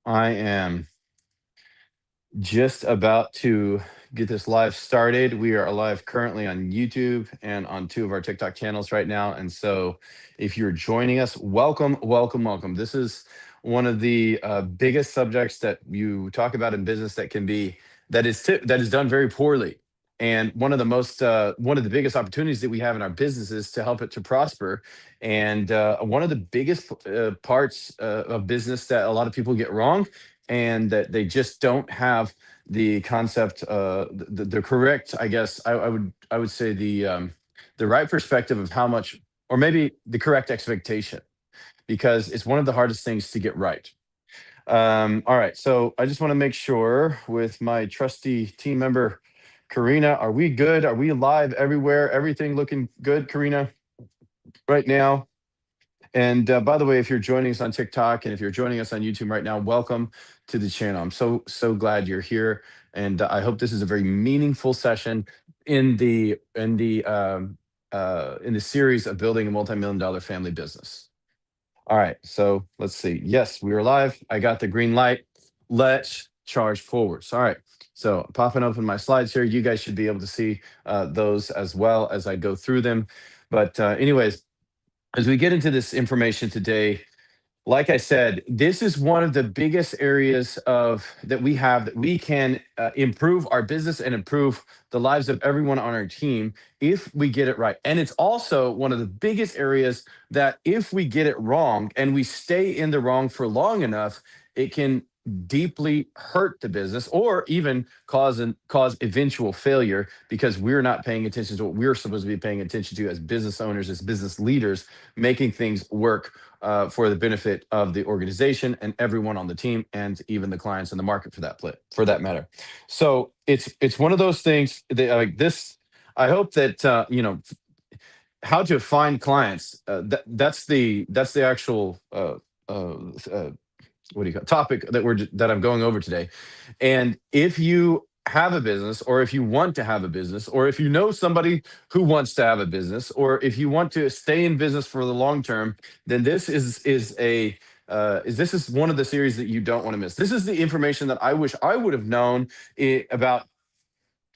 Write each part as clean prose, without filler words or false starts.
I am just about to get this live started. We are live currently on YouTube and on two of our TikTok channels right now. And so if you're joining us, welcome, welcome, welcome. This is one of the biggest subjects that you talk about in business that is done very poorly. And one of the biggest opportunities that we have in our business is to help it to prosper. And one of the biggest parts of business that a lot of people get wrong and that they just don't have the concept, the correct, I guess I would say the right perspective of how much, or maybe the correct expectation, because it's one of the hardest things to get right. All right, so I just want to make sure with my trusty team member, Karina, are we good? Are we live everywhere? Everything looking good, Karina, right now? And by the way, if you're joining us on TikTok and if you're joining us on YouTube right now, welcome to the channel. I'm so glad you're here, and I hope this is a very meaningful session in the series of building a multi-million dollar family business. All right, so let's see. Yes, we are live. I got the green light. Let's charge forwards. All right. So popping open my slides here, you guys should be able to see those as well as I go through them. But anyways, as we get into this information today, like I said, this is one of the biggest areas of that we have that we can improve our business and improve the lives of everyone on our team if we get it right. And it's also one of the biggest areas that if we get it wrong and we stay in the wrong for long enough, it can deeply hurt the business or even cause eventual failure because we're not paying attention to what we're supposed to be paying attention to as business owners, as business leaders, making things work for the benefit of the organization and everyone on the team, and even the clients in the market for that matter. So it's one of those things that like this. I hope that how to find clients. That's the actual what do you call topic that I'm going over today. And if you have a business, or if you want to have a business, or if you know somebody who wants to have a business, or if you want to stay in business for the long term, then this is one of the series that you don't want to miss. This is the information that I wish I would have known about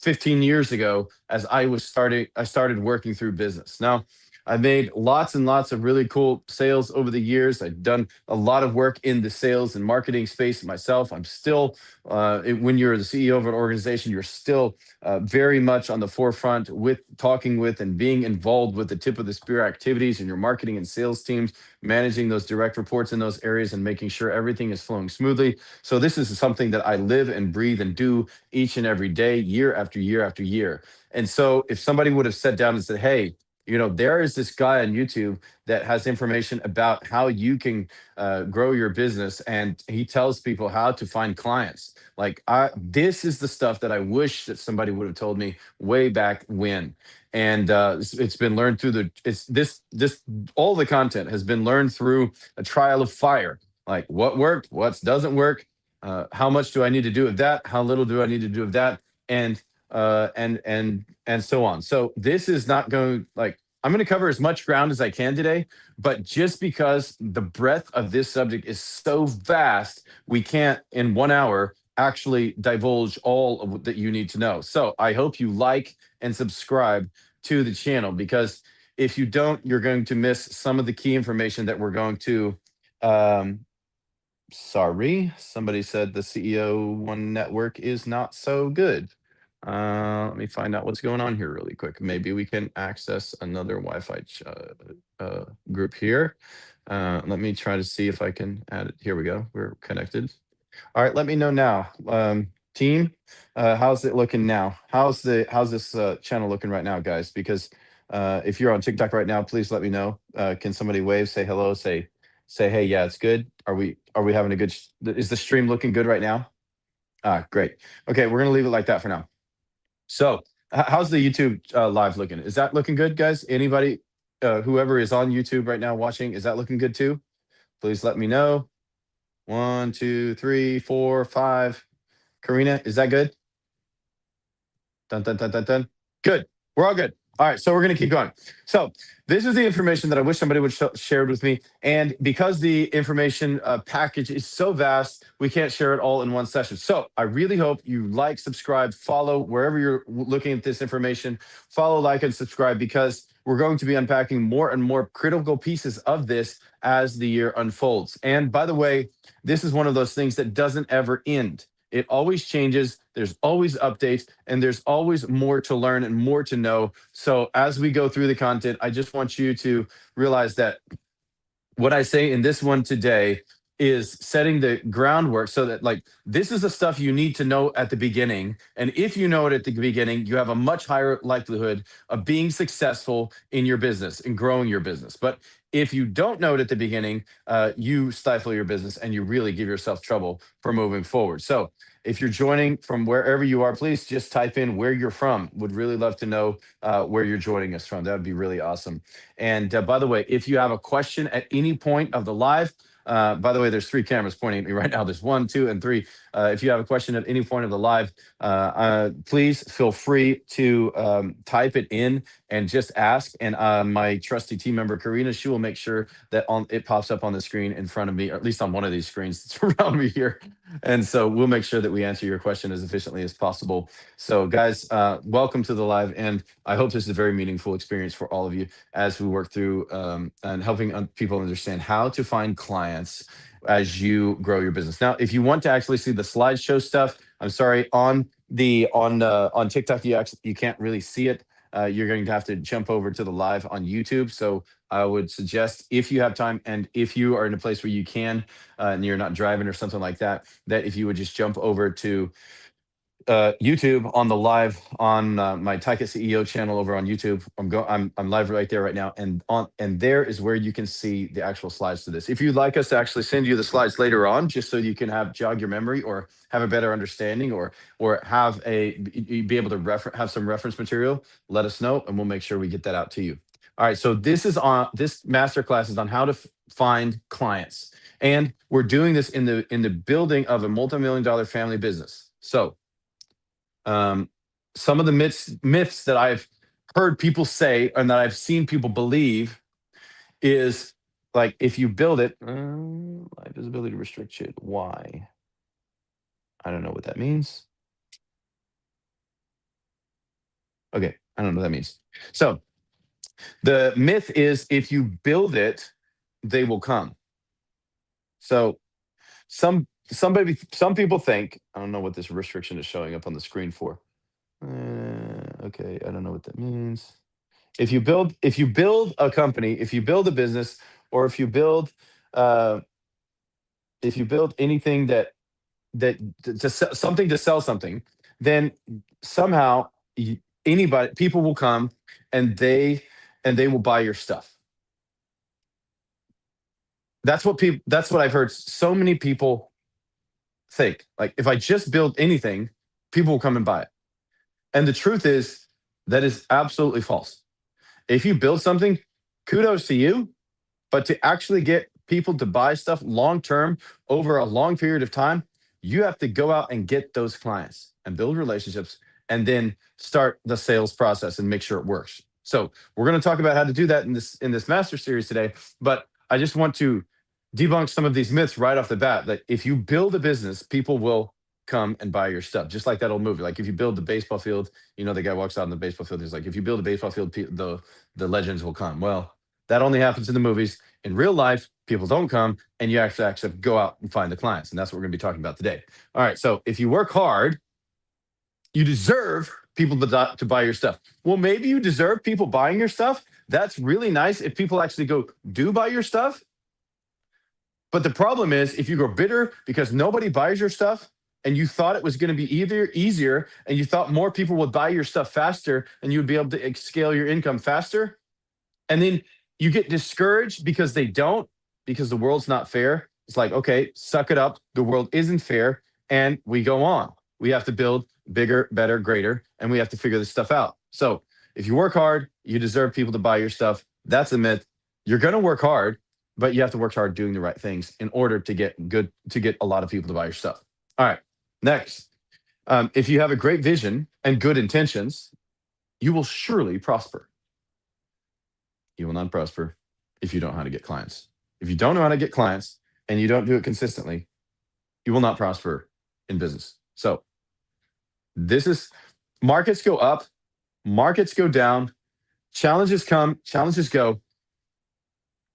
15 years ago as I started working through business. Now, I've made lots and lots of really cool sales over the years. I've done a lot of work in the sales and marketing space myself. I'm still, when you're the CEO of an organization, you're still very much on the forefront with talking with and being involved with the tip of the spear activities in your marketing and sales teams, managing those direct reports in those areas and making sure everything is flowing smoothly. So this is something that I live and breathe and do each and every day, year after year after year. And so if somebody would have sat down and said, hey, there is this guy on YouTube that has information about how you can grow your business, and he tells people how to find clients. This is the stuff that I wish that somebody would have told me way back when. And it's been learned through this all the content has been learned through a trial of fire. Like what worked, what doesn't work, how much do I need to do of that, how little do I need to do of that, and so on. So this is not going like I'm going to cover as much ground as I can today, but just because the breadth of this subject is so vast, we can't in 1 hour actually divulge all of that you need to know. So I hope you like and subscribe to the channel, because if you don't, you're going to miss some of the key information that we're going to. Um, Sorry, somebody said the CEO one network is not so good. Let me find out what's going on here really quick. Maybe we can access another Wi-Fi group here. Let me try to see if I can add it. Here we go. We're connected. All right, let me know now. Team, how's it looking now? How's this channel looking right now, guys? Because if you're on TikTok right now, please let me know. Can somebody wave, say hello, say hey, yeah, it's good. Are we having a good? Is the stream looking good right now? Ah, great. Okay, we're gonna leave it like that for now. So, how's the YouTube live looking? Is that looking good, guys? Anybody, whoever is on YouTube right now watching, is that looking good too? Please let me know. 1, 2, 3, 4, 5. Karina, is that good? Dun dun dun dun dun. Good. We're all good. All right, so we're going to keep going. So this is the information that I wish somebody would shared with me, and because the information package is so vast, we can't share it all in one session. So I really hope you like, subscribe, follow wherever you're looking at this information. Follow, like, and subscribe because we're going to be unpacking more and more critical pieces of this as the year unfolds. And by the way, this is one of those things that doesn't ever end. It always changes. There's always updates, and there's always more to learn and more to know. So as we go through the content, I just want you to realize that what I say in this one today is setting the groundwork so that, like, this is the stuff you need to know at the beginning. And if you know it at the beginning, you have a much higher likelihood of being successful in your business and growing your business. But if you don't know it at the beginning, you stifle your business and you really give yourself trouble for moving forward. So if you're joining from wherever you are, please just type in where you're from. Would really love to know where you're joining us from. That would be really awesome. And by the way, if you have a question at any point of the live, by the way, there's 3 cameras pointing at me right now. There's 1, 2, and 3. If you have a question at any point of the live, please feel free to type it in and just ask. And my trusty team member, Karina, she will make sure that it pops up on the screen in front of me, or at least on one of these screens that's around me here. And so we'll make sure that we answer your question as efficiently as possible. So guys, welcome to the live. And I hope this is a very meaningful experience for all of you as we work through and helping people understand how to find clients as you grow your business. Now, if you want to actually see the slideshow stuff, I'm sorry, on TikTok, you can't really see it. You're going to have to jump over to the live on YouTube. So I would suggest, if you have time and if you are in a place where you can, and you're not driving or something like that, that if you would just jump over to YouTube on the live on my Tyka CEO channel over on YouTube. I'm live right there right now, and there is where you can see the actual slides to this. If you'd like us to actually send you the slides later on, just so you can jog your memory or have a better understanding, or be able to have some reference material, let us know and we'll make sure we get that out to you. All right, so this masterclass is on how to find clients, and we're doing this in the building of a multi-million-dollar family business. So some of the myths that I've heard people say and that I've seen people believe is, like, if you build it, live visibility restriction. Why? I don't know what that means. Okay, I don't know what that means. So the myth is, if you build it, they will come. So some people think, I don't know what this restriction is showing up on the screen for. Okay, I don't know what that means. If you build a company, if you build a business, or uh, if you build anything something to sell something, then somehow people will come and they will buy your stuff. That's what I've heard so many people think. Like, if I just build anything, people will come and buy it. And the truth is, that is absolutely false. If you build something, kudos to you, but to actually get people to buy stuff long term over a long period of time, you have to go out and get those clients and build relationships and then start the sales process and make sure it works. So we're going to talk about how to do that in this master series today, but I just want to debunk some of these myths right off the bat, that if you build a business, people will come and buy your stuff. Just like that old movie. Like, if you build the baseball field, the guy walks out in the baseball field. He's like, if you build a baseball field, the legends will come. Well, that only happens in the movies. In real life, people don't come, and you actually have to go out and find the clients. And that's what we're going to be talking about today. All right. So if you work hard, you deserve people to buy your stuff. Well, maybe you deserve people buying your stuff. That's really nice if people actually do buy your stuff. But the problem is, if you go bitter because nobody buys your stuff, and you thought it was going to be easier, and you thought more people would buy your stuff faster, and you would be able to scale your income faster, and then you get discouraged because they don't, because the world's not fair. It's like, okay, suck it up. The world isn't fair, and we go on. We have to build bigger, better, greater, and we have to figure this stuff out. So if you work hard, you deserve people to buy your stuff. That's a myth. You're going to work hard, but you have to work hard doing the right things in order to get a lot of people to buy your stuff. All right. Next, if you have a great vision and good intentions, you will surely prosper. You will not prosper if you don't know how to get clients. If you don't know how to get clients and you don't do it consistently, you will not prosper in business. So this is markets go up, markets go down, challenges come, challenges go.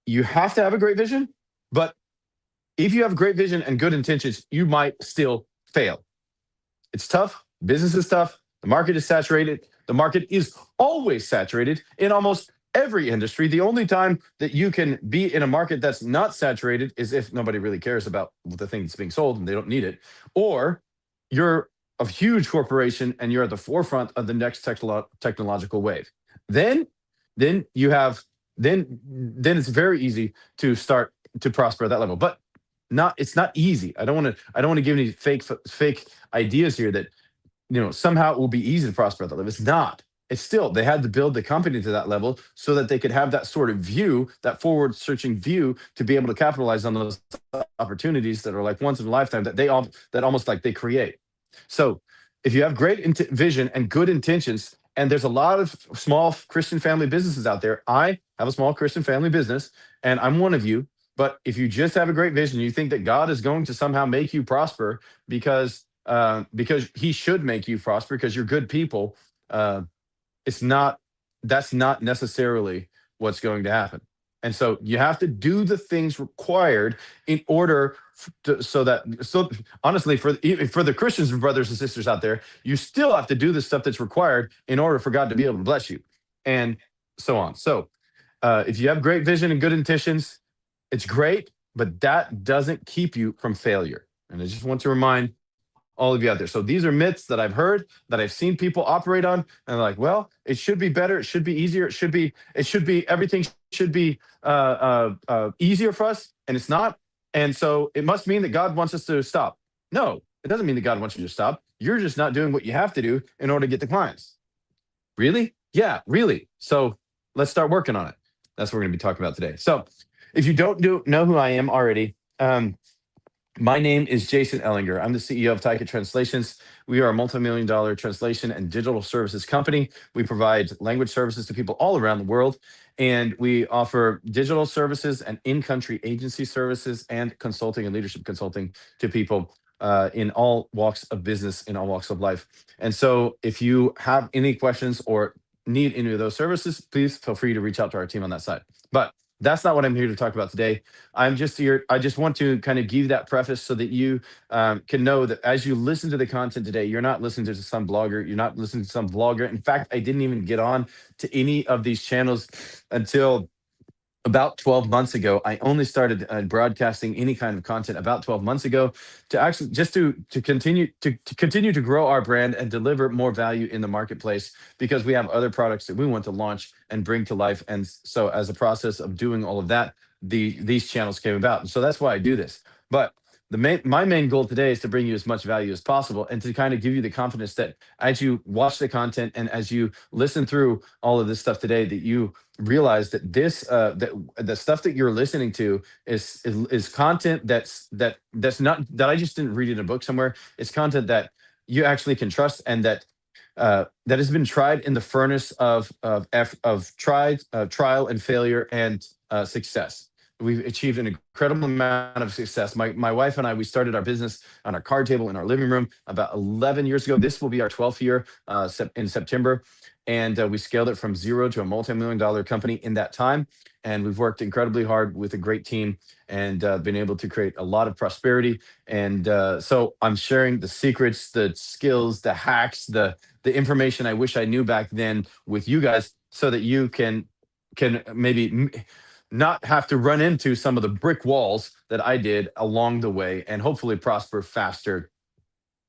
You have to have a great vision, but if you have great vision and good intentions, you might still fail. It's tough. Business is tough. The market is saturated. The market is always saturated in almost every industry. The only time that you can be in a market that's not saturated is if nobody really cares about the thing that's being sold and they don't need it, or you're a huge corporation and you're at the forefront of the next technological wave. Then, then you have then it's very easy to start to prosper at that level. But not it's not easy. I don't want to give any fake ideas here that somehow it will be easy to prosper at that level. It's not. It's still, they had to build the company to that level so that they could have that sort of view, that forward searching view, to be able to capitalize on those opportunities that are like once in a lifetime, that almost like they create. So if you have great vision and good intentions, and there's a lot of small Christian family businesses out there. I have a small Christian family business, and I'm one of you. But if you just have a great vision, you think that God is going to somehow make you prosper because He should make you prosper because you're good people. Uh, it's not. That's not necessarily what's going to happen. And so you have to do the things required in order so honestly, for the Christians and brothers and sisters out there, you still have to do the stuff that's required in order for God to be able to bless you, and so on. So if you have great vision and good intentions, it's great, but that doesn't keep you from failure. And I just want to remind all of you out there. So these are myths that I've heard, that I've seen people operate on, and they're like, well, it should be better, it should be easier, everything should be easier for us, and it's not. And so it must mean that God wants us to stop. No, it doesn't mean that God wants you to stop. You're just not doing what you have to do in order to get the clients. Really? Yeah, really. So let's start working on it. That's what we're going to be talking about today. So if you don't know who I am already, my name is Jason Ellinger. I'm the CEO of Taika Translations. We are a multi-million-dollar translation and digital services company. We provide language services to people all around the world, and we offer digital services and in-country agency services and consulting and leadership consulting to people in all walks of business, in all walks of life. And so if you have any questions or need any of those services, please feel free to reach out to our team on that side. But that's not what I'm here to talk about today. I'm just here. I just want to kind of give that preface so that you can know that as you listen to the content today, you're not listening to some blogger. You're not listening to some vlogger. In fact, I didn't even get on to any of these channels until about 12 months ago. I only started broadcasting any kind of content about 12 months ago, to actually just to continue to grow our brand and deliver more value in the marketplace, because we have other products that we want to launch and bring to life. And so as a process of doing all of that, these channels came about. And so that's why I do this. But my main goal today is to bring you as much value as possible, and to kind of give you the confidence that as you watch the content and as you listen through all of this stuff today, that you realize that that the stuff that you're listening to is content that's not, that I just didn't read in a book somewhere. It's content that you actually can trust, and that that has been tried in the furnace of trial and failure and success. We've achieved an incredible amount of success. My wife and I, we started our business on our card table in our living room about 11 years ago. This will be our 12th year in September. And we scaled it from zero to a multi-million-dollar company in that time. And we've worked incredibly hard with a great team, and been able to create a lot of prosperity. And so I'm sharing the secrets, the skills, the hacks, the information I wish I knew back then with you guys, so that you can maybe not have to run into some of the brick walls that I did along the way, and hopefully prosper faster.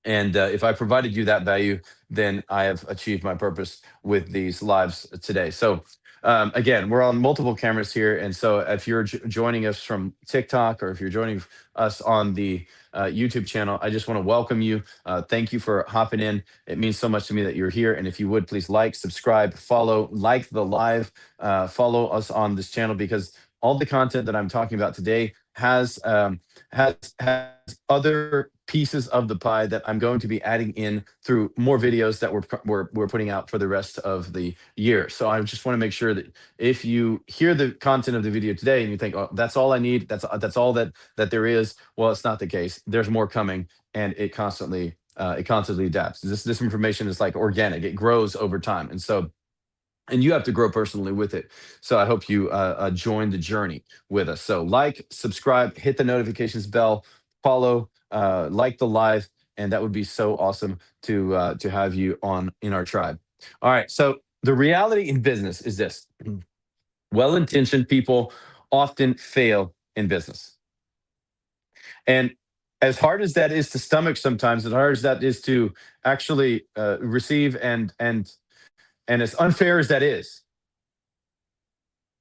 And if I provided you that value, then I have achieved my purpose with these lives today. So again, we're on multiple cameras here. And so if you're joining us from TikTok, or if you're joining us on the YouTube channel, I just want to welcome you. Thank you for hopping in. It means so much to me that you're here. And if you would, please like, subscribe, follow, like the live, follow us on this channel, because all the content that I'm talking about today has other pieces of the pie that I'm going to be adding in through more videos that we're putting out for the rest of the year. So I just want to make sure that if you hear the content of the video today and you think, oh, that's all I need, that's all that there is, well, it's not the case. There's more coming, and it constantly adapts. This information is like organic; it grows over time, and you have to grow personally with it. So I hope you join the journey with us. So like, subscribe, hit the notifications bell, follow, like the live, and that would be so awesome to have you on in our tribe. All right. So the reality in business is this: well-intentioned people often fail in business, and as hard as that is to stomach sometimes, as hard as that is to actually receive, and as unfair as that is,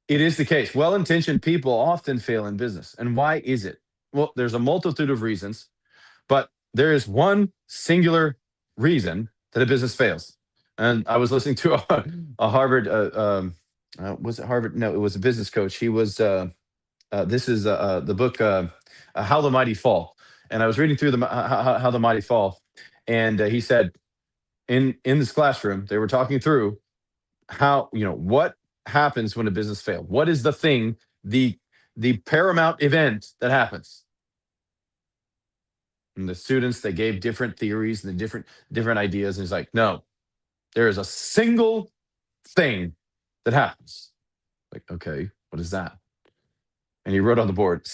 it is the case. Well intentioned people often fail in business. And why is it? Well, there's a multitude of reasons, but there is one singular reason that a business fails. And I was listening to a Harvard, was it Harvard? No, it was a business coach. He was, this is the book, How the Mighty Fall. And I was reading through How the Mighty Fall. And he said, in this classroom, they were talking through how, what happens when a business fails. What is the thing, the paramount event that happens? And the students, they gave different theories and different ideas, and he's like, no, there is a single thing that happens. Like, okay, what is that? And he wrote on the board,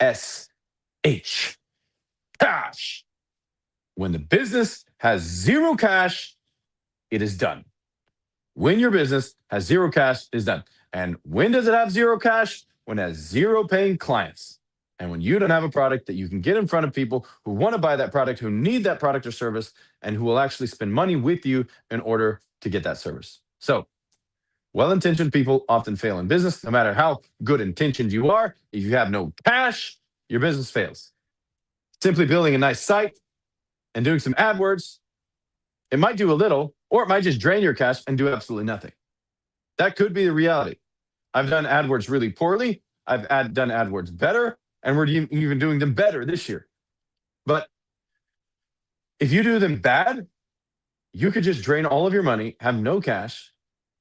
CASH, cash. When the business has zero cash, it is done. When your business has zero cash, it is done. And when does it have zero cash? When it has zero paying clients. And when you don't have a product that you can get in front of people who want to buy that product, who need that product or service, and who will actually spend money with you in order to get that service. So, well-intentioned people often fail in business. No matter how good intentioned you are, if you have no cash, your business fails. Simply building a nice site and doing some AdWords, it might do a little, or it might just drain your cash and do absolutely nothing. That could be the reality. I've done AdWords really poorly. I've done AdWords better, and we're even doing them better this year. But if you do them bad, you could just drain all of your money, have no cash,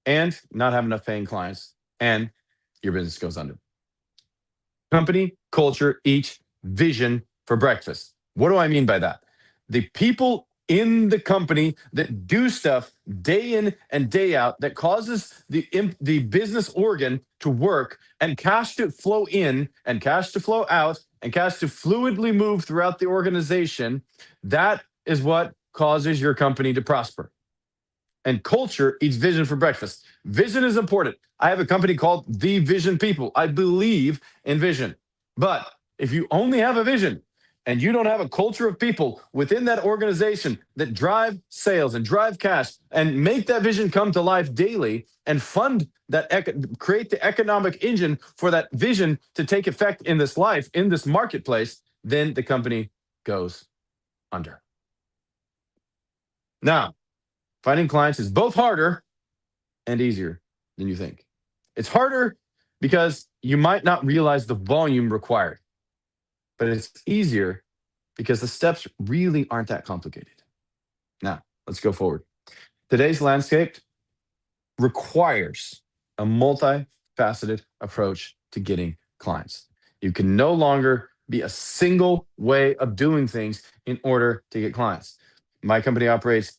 and not have enough paying clients, and your business goes under. Company, culture, eat, vision for breakfast. What do I mean by that? The people in the company that do stuff day in and day out that causes the business organ to work, and cash to flow in and cash to flow out and cash to fluidly move throughout the organization, that is what causes your company to prosper. And culture eats vision for breakfast. Vision is important. I have a company called The Vision People. I believe in vision. But if you only have a vision and you don't have a culture of people within that organization that drive sales and drive cash and make that vision come to life daily and fund that, create the economic engine for that vision to take effect in this life, in this marketplace, then the company goes under. Now, finding clients is both harder and easier than you think. It's harder because you might not realize the volume required, but it's easier because the steps really aren't that complicated. Now, let's go forward. Today's landscape requires a multifaceted approach to getting clients. You can no longer be a single way of doing things in order to get clients. My company operates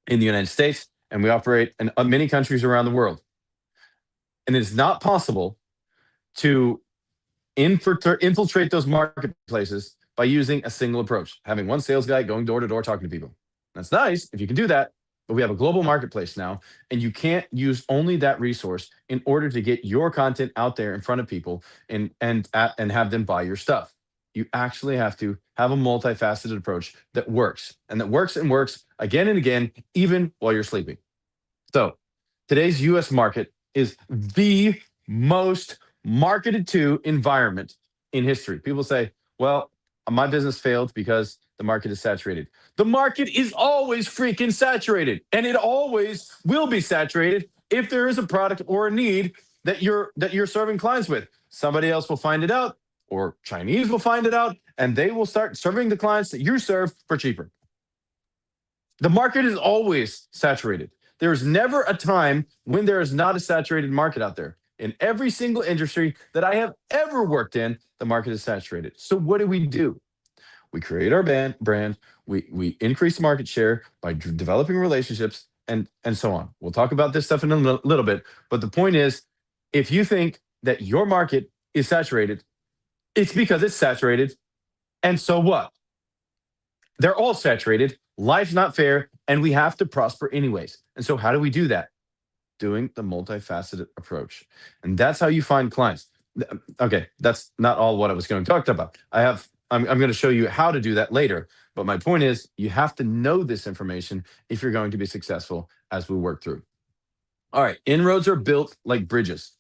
in the United States, and we operate in many countries around the world. And it's not possible to infiltrate those marketplaces by using a single approach, having one sales guy going door to door talking to people. That's nice if you can do that, but we have a global marketplace now, and you can't use only that resource in order to get your content out there in front of people and have them buy your stuff. You actually have to have a multifaceted approach that works and works again and again, even while you're sleeping. So today's US market is the most marketed to environment in history. People say, well, my business failed because the market is saturated. The market is always freaking saturated, and it always will be saturated if there is a product or a need that you're serving clients with. somebody else will find it out, or Chinese will find it out, and they will start serving the clients that you serve for cheaper. The market is always saturated. There is never a time when there is not a saturated market out there. In every single industry that I have ever worked in, the market is saturated. So what do? We create our brand, we increase market share by developing relationships and so on. We'll talk about this stuff in a little bit, but the point is, if you think that your market is saturated, it's because it's saturated. And so what? They're all saturated. Life's not fair, and we have to prosper anyways. And so, how do we do that? Doing the multifaceted approach. And that's how you find clients. Okay, that's not all what I was going to talk about. I'm going to show you how to do that later. But my point is, you have to know this information if you're going to be successful as we work through. All right, inroads are built like bridges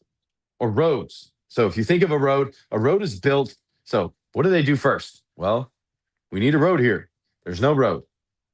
or roads. So if you think of a road is built. So what do they do first? Well, we need a road here. There's no road.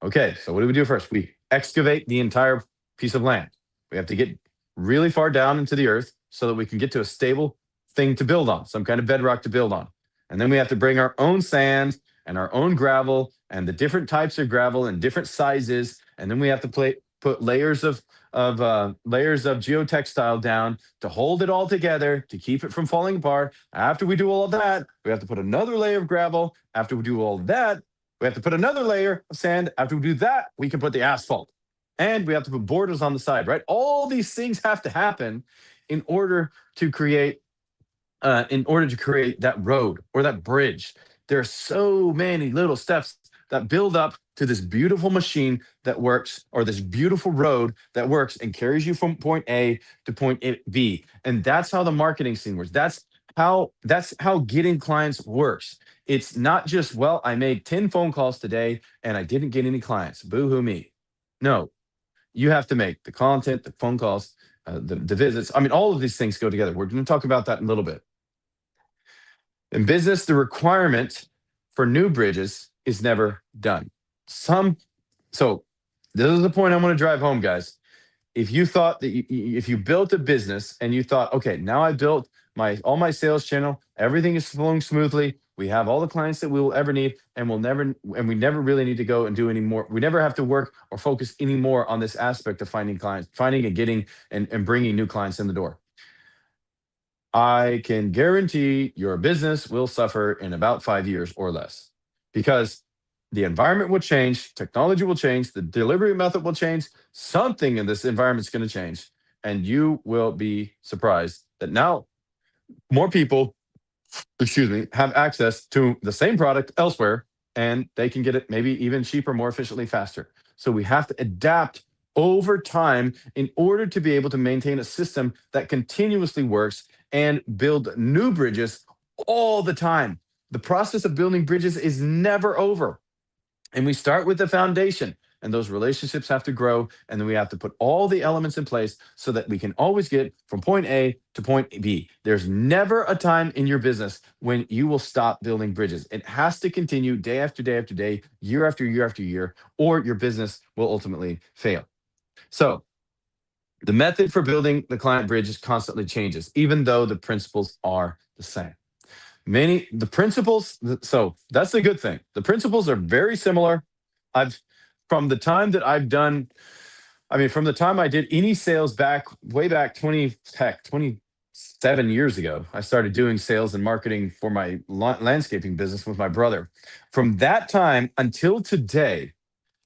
Okay, so what do we do first? We excavate the entire piece of land. We have to get really far down into the earth so that we can get to a stable thing to build on, some kind of bedrock to build on. And then we have to bring our own sand and our own gravel and the different types of gravel and different sizes. And then we have to put layers of geotextile down to hold it all together, to keep it from falling apart. After we do all of that, we have to put another layer of gravel. After we do all of that, we have to put another layer of sand. After we do that, we can put the asphalt. And we have to put borders on the side, right? All these things have to happen in order to create that road or that bridge. There are so many little steps that build up to this beautiful machine that works, or this beautiful road that works and carries you from point A to point B. And that's how the marketing scene works. That's how getting clients works. It's not just, well, I made 10 phone calls today and I didn't get any clients. Boo-hoo me. No, you have to make the content, the phone calls, the visits. I mean, all of these things go together. We're going to talk about that in a little bit. In business, the requirement for new bridges is never done. So this is the point I want to drive home, guys. If you thought that if you built a business and you thought, okay, now I built all my sales channel, everything is flowing smoothly, we have all the clients that we will ever need, and we never really need to go and do any more. We never have to work or focus anymore on this aspect of finding clients, finding and getting and bringing new clients in the door. I can guarantee your business will suffer in about 5 years or less, because the environment will change, technology will change, the delivery method will change, something in this environment is going to change, and you will be surprised that now more people, have access to the same product elsewhere, and they can get it maybe even cheaper, more efficiently, faster. So we have to adapt over time in order to be able to maintain a system that continuously works and build new bridges all the time. The process of building bridges is never over. And we start with the foundation, and those relationships have to grow. And then we have to put all the elements in place so that we can always get from point A to point B. There's never a time in your business when you will stop building bridges. It has to continue day after day after day, year after year after year, or your business will ultimately fail. So the method for building the client bridge constantly changes, even though the principles are the same. So that's the good thing. The principles are very similar. From the time I did any sales way back 27 years ago, I started doing sales and marketing for my landscaping business with my brother. From that time until today,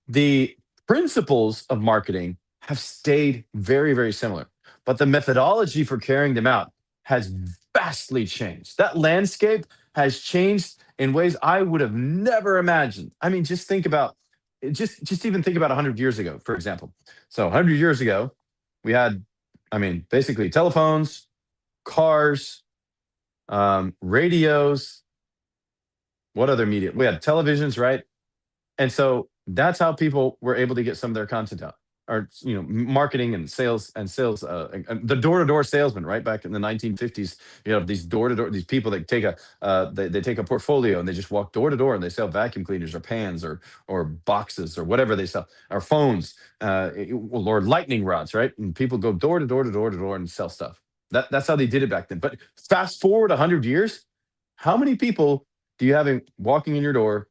the principles of marketing have stayed very, very similar, but the methodology for carrying them out has vastly changed. That landscape has changed in ways I would have never imagined. I mean, just even think about 100 years ago, for example. So 100 years ago, we had, basically telephones, cars, radios. What other media? We had televisions, right? And so that's how people were able to get some of their content out. Or marketing and sales, the door-to-door salesman, right back in the 1950s. These door-to-door, these people that take they take a portfolio and they just walk door to door and they sell vacuum cleaners or pans or boxes or whatever they sell, or phones, or lightning rods, right? And people go door to door to door to door and sell stuff. That's how they did it back then. But fast forward 100 years, how many people do you have walking in your door,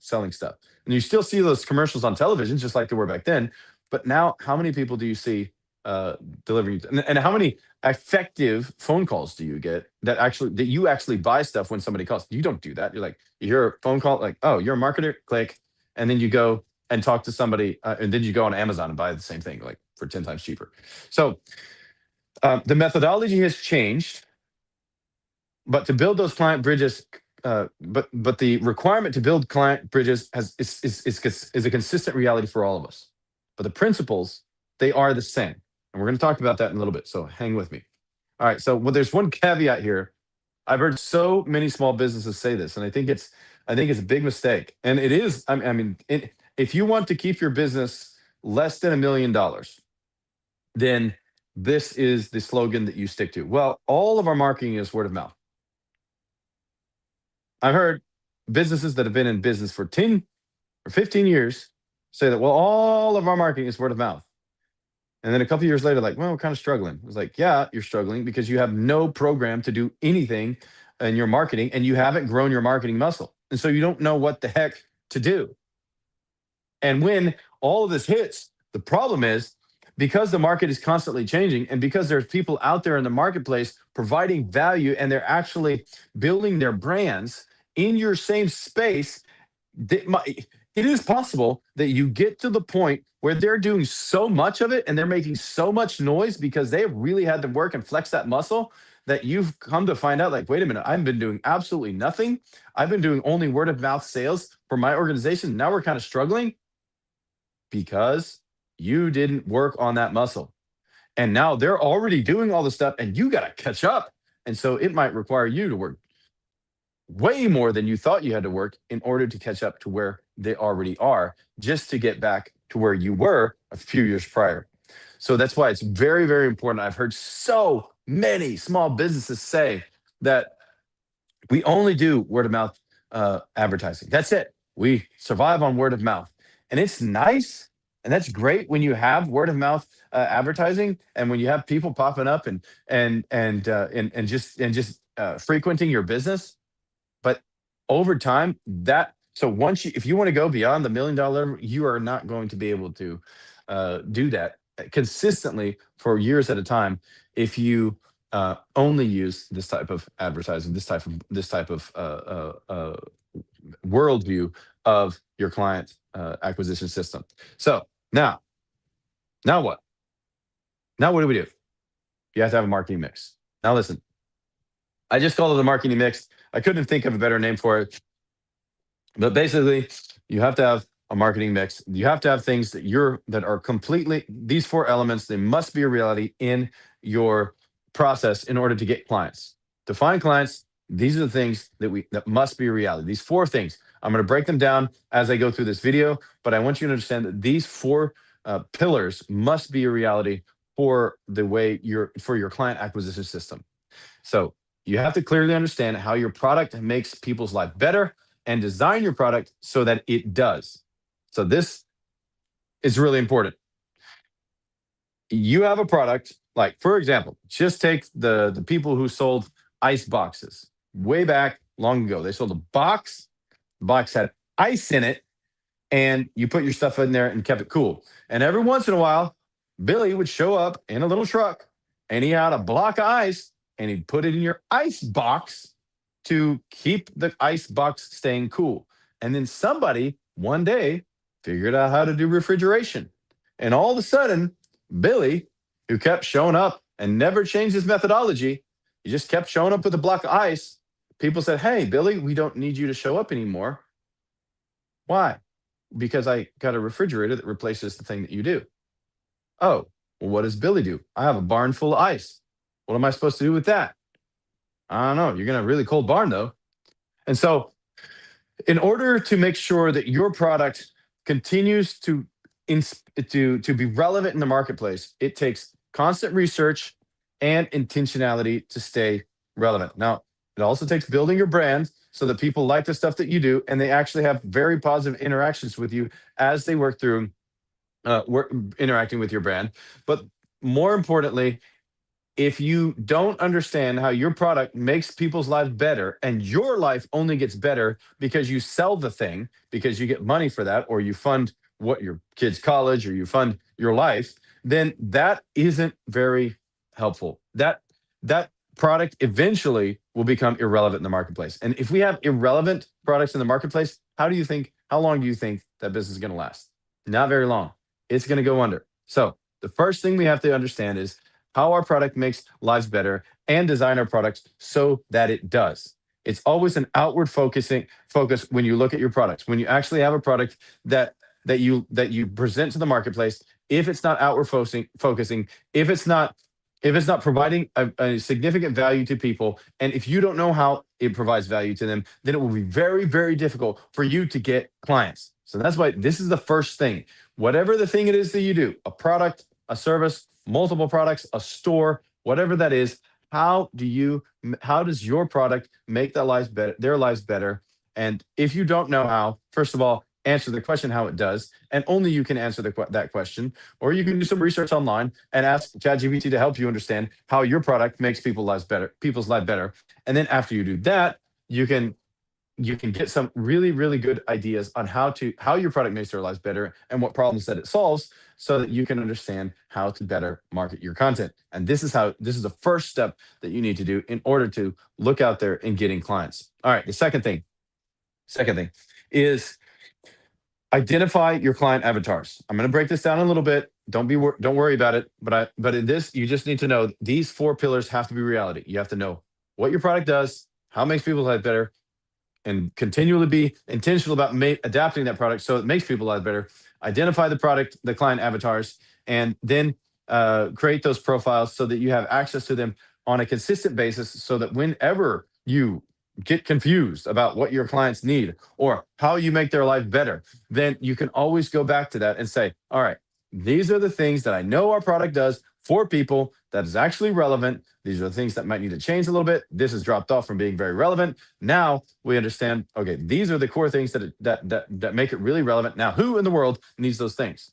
selling stuff? And you still see those commercials on television, just like they were back then. But now, how many people do you see uh, delivering? And how many effective phone calls do you get that you actually buy stuff when somebody calls? You don't do that. You're like, you hear a phone call, like, oh, you're a marketer, click, and then you go and talk to somebody, and then you go on Amazon and buy the same thing, like for 10 times cheaper. So the methodology has changed, but to build those client bridges, but the requirement to build client bridges is a consistent reality for all of us. But the principles, they are the same, and we're going to talk about that in a little bit. So hang with me. All right. So there's one caveat here. I've heard so many small businesses say this, and I think it's a big mistake. And it is. If you want to keep your business less than $1 million, then this is the slogan that you stick to. Well, all of our marketing is word of mouth. I've heard businesses that have been in business for 10 or 15 years say that, well, all of our marketing is word of mouth. And then a couple of years later, like, well, we're kind of struggling. It's like, yeah, you're struggling because you have no program to do anything in your marketing, and you haven't grown your marketing muscle. And so you don't know what the heck to do. And when all of this hits, the problem is, because the market is constantly changing, and because there's people out there in the marketplace providing value, and they're actually building their brands in your same space, it is possible that you get to the point where they're doing so much of it and they're making so much noise because they really had to work and flex that muscle, that you've come to find out, like, wait a minute, I've been doing absolutely nothing. I've been doing only word of mouth sales for my organization. Now we're kind of struggling because you didn't work on that muscle. And now they're already doing all the stuff and you got to catch up. And so it might require you to work way more than you thought you had to work in order to catch up to where they already are, just to get back to where you were a few years prior. So that's why it's very, very important. I've heard so many small businesses say that we only do word of mouth advertising. That's it. We survive on word of mouth. And it's nice. And that's great when you have word of mouth advertising, and when you have people popping up and just frequenting your business. But over time, if you want to go beyond the $1 million, you are not going to be able to do that consistently for years at a time if you only use this type of advertising, this type of worldview of your client acquisition system. So now what? Now what do we do? You have to have a marketing mix. Now listen, I just called it a marketing mix. I couldn't think of a better name for it. But basically, you have to have a marketing mix. You have to have things that are completely, these four elements, they must be a reality in your process in order to get clients. To find clients, these are the things that must be a reality. These four things. I'm going to break them down as I go through this video, but I want you to understand that these four pillars must be a reality for your client acquisition system. So you have to clearly understand how your product makes people's life better, and design your product so that it does. So this is really important. You have a product, like, for example, just take the people who sold ice boxes way back long ago. They sold a box. The box had ice in it, and you put your stuff in there and kept it cool. And every once in a while, Billy would show up in a little truck, and he had a block of ice, and he'd put it in your ice box to keep the ice box staying cool. And then somebody one day figured out how to do refrigeration. And all of a sudden, Billy, who kept showing up and never changed his methodology, he just kept showing up with a block of ice. People said, hey, Billy, we don't need you to show up anymore. Why? Because I got a refrigerator that replaces the thing that you do. Oh, well, what does Billy do? I have a barn full of ice. What am I supposed to do with that? I don't know. You're going to have a really cold barn, though. And so, in order to make sure that your product continues to be relevant in the marketplace, it takes constant research and intentionality to stay relevant. Now, it also takes building your brand so that people like the stuff that you do, and they actually have very positive interactions with you as they work through interacting with your brand. But more importantly, if you don't understand how your product makes people's lives better and your life only gets better because you sell the thing, because you get money for that, or you fund what your kids' college, or you fund your life, then that isn't very helpful. That product eventually will become irrelevant in the marketplace. And if we have irrelevant products in the marketplace, how long do you think that business is going to last? Not very long. It's going to go under. So the first thing we have to understand is how our product makes lives better, and design our products so that it does. It's always an outward focus when you look at your products. When you actually have a product that you present to the marketplace, if it's not outward focusing, if it's not providing a significant value to people, and if you don't know how it provides value to them, then it will be very, very difficult for you to get clients. So that's why this is the first thing. Whatever the thing it is that you do, a product, a service, multiple products, a store, whatever that is, how does your product make their lives better? And if you don't know how, first of all, answer the question how it does, and only you can answer that question. Or you can do some research online and ask ChatGPT to help you understand how your product makes people's lives better. And then after you do that, you can get some really, really good ideas on how your product makes their lives better and what problems that it solves, so that you can understand how to better market your content. And this is the first step that you need to do in order to look out there and getting clients. All right, the second thing is identify your client avatars. I'm going to break this down a little bit. Don't worry about it. But in this, you just need to know these 4 pillars have to be reality. You have to know what your product does, how it makes people's lives better, and continually be intentional about adapting that product so it makes people's lives better. Identify the client avatars, and then create those profiles so that you have access to them on a consistent basis, so that whenever you get confused about what your clients need or how you make their life better, then you can always go back to that and say, all right, these are the things that I know our product does for people that is actually relevant. These are the things that might need to change a little bit. This has dropped off from being very relevant. Now we understand, okay, these are the core things that make it really relevant. Now, who in the world needs those things?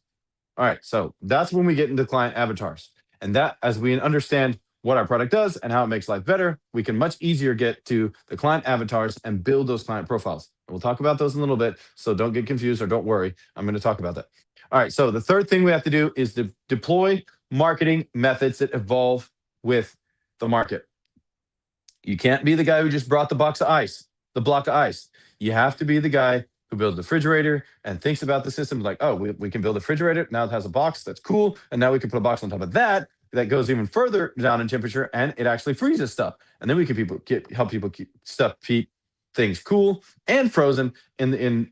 All right, so that's when we get into client avatars. And that, as we understand what our product does and how it makes life better, we can much easier get to the client avatars and build those client profiles. We'll talk about those in a little bit, so don't get confused or don't worry. I'm going to talk about that. All right, so the third thing we have to do is to deploy marketing methods that evolve with the market. You can't be the guy who just brought the block of ice. You have to be the guy who builds a refrigerator and thinks about the system like, oh, we can build a refrigerator. Now it has a box. That's cool. And now we can put a box on top of that goes even further down in temperature, and it actually freezes stuff. And then we can help people keep things cool and frozen and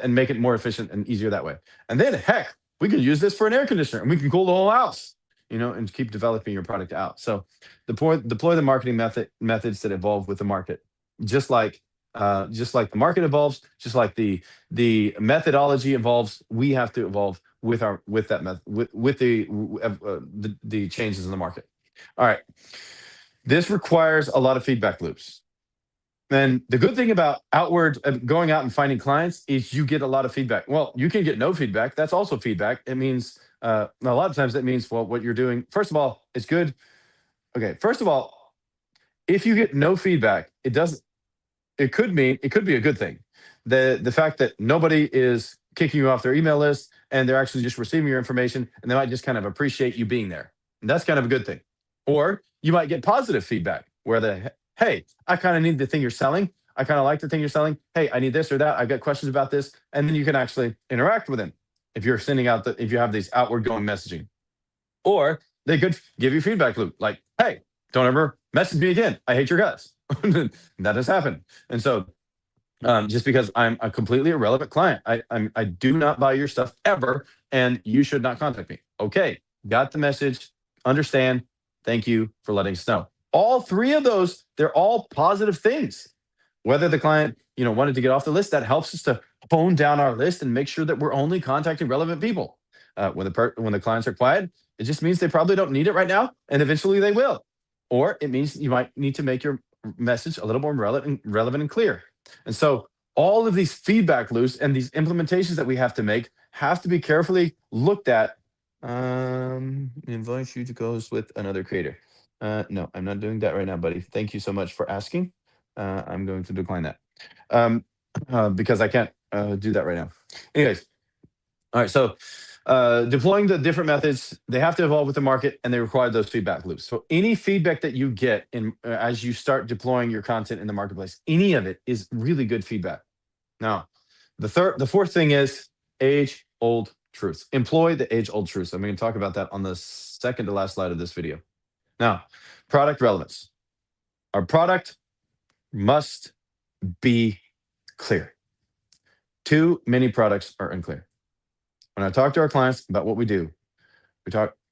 make it more efficient and easier that way. And then, heck, we could use this for an air conditioner, and we can cool the whole house, and keep developing your product out. So deploy the marketing methods that evolve with the market, just like the market evolves, just like the methodology evolves. We have to evolve with that method, with the changes in the market. All right, this requires a lot of feedback loops. And the good thing about going out and finding clients is you get a lot of feedback. Well, you can get no feedback. That's also feedback. It means a lot of times that means, well, what you're doing, first of all, is good. Okay, first of all, if you get no feedback, it could be a good thing. The fact that nobody is kicking you off their email list, and they're actually just receiving your information, and they might just kind of appreciate you being there. And that's kind of a good thing. Or you might get positive feedback where hey, I kind of need the thing you're selling. I kind of like the thing you're selling. Hey, I need this or that. I've got questions about this. And then you can actually interact with them if you're if you have these outward going messaging. Or they could give you feedback loop like, hey, don't ever message me again. I hate your guts. That has happened. And so just because I'm a completely irrelevant client, I do not buy your stuff ever, and you should not contact me. Okay, got the message, understand. Thank you for letting us know. All 3 of those, they're all positive things. Whether the client, wanted to get off the list, that helps us to hone down our list and make sure that we're only contacting relevant people. When the clients are quiet, it just means they probably don't need it right now, and eventually they will. Or it means you might need to make your message a little more relevant and clear. And so all of these feedback loops and these implementations that we have to make have to be carefully looked at Invite you to co-host with another creator. No, I'm not doing that right now, buddy. Thank you so much for asking. I'm going to decline that. Um, because I can't do that right now. Anyways, all right. So, deploying the different methods, they have to evolve with the market, and they require those feedback loops. So, any feedback that you get in as you start deploying your content in the marketplace, any of it is really good feedback. Now, the fourth thing is age old truths. Employ the age old truths. I'm going to talk about that on the second to last slide of this video. Now, product relevance. Our product must be clear. Too many products are unclear. When I talk to our clients about what we do,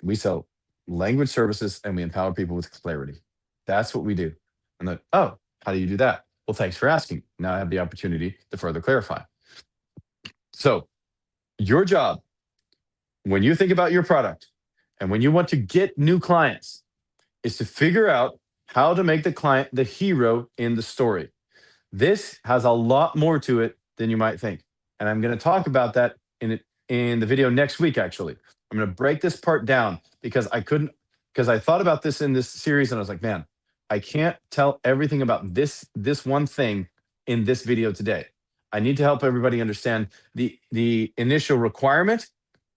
we sell language services and we empower people with clarity. That's what we do. And then, oh, how do you do that? Well, thanks for asking. Now I have the opportunity to further clarify. So, your job when you think about your product and when you want to get new clients is to figure out how to make the client the hero in the story. This has a lot more to it than you might think. And I'm going to talk about that in the video next week, actually. I'm going to break this part down because I thought about this in this series and I was like, man, I can't tell everything about this one thing in this video today. I need to help everybody understand the initial requirement,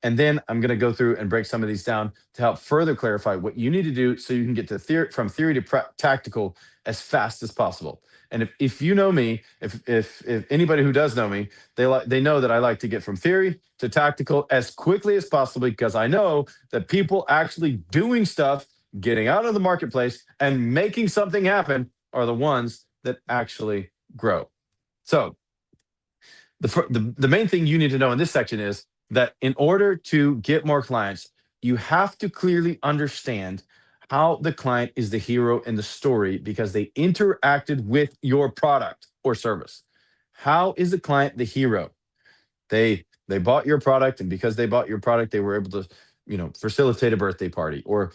and then I'm going to go through and break some of these down to help further clarify what you need to do so you can get to from theory to tactical as fast as possible. And if you know me, if anybody who does know me, they know that I like to get from theory to tactical as quickly as possible because I know that people actually doing stuff, getting out of the marketplace and making something happen are the ones that actually grow. So the main thing you need to know in this section is that in order to get more clients, you have to clearly understand how the client is the hero in the story because they interacted with your product or service. How is the client the hero? They bought your product, and because they bought your product, they were able to, facilitate a birthday party, or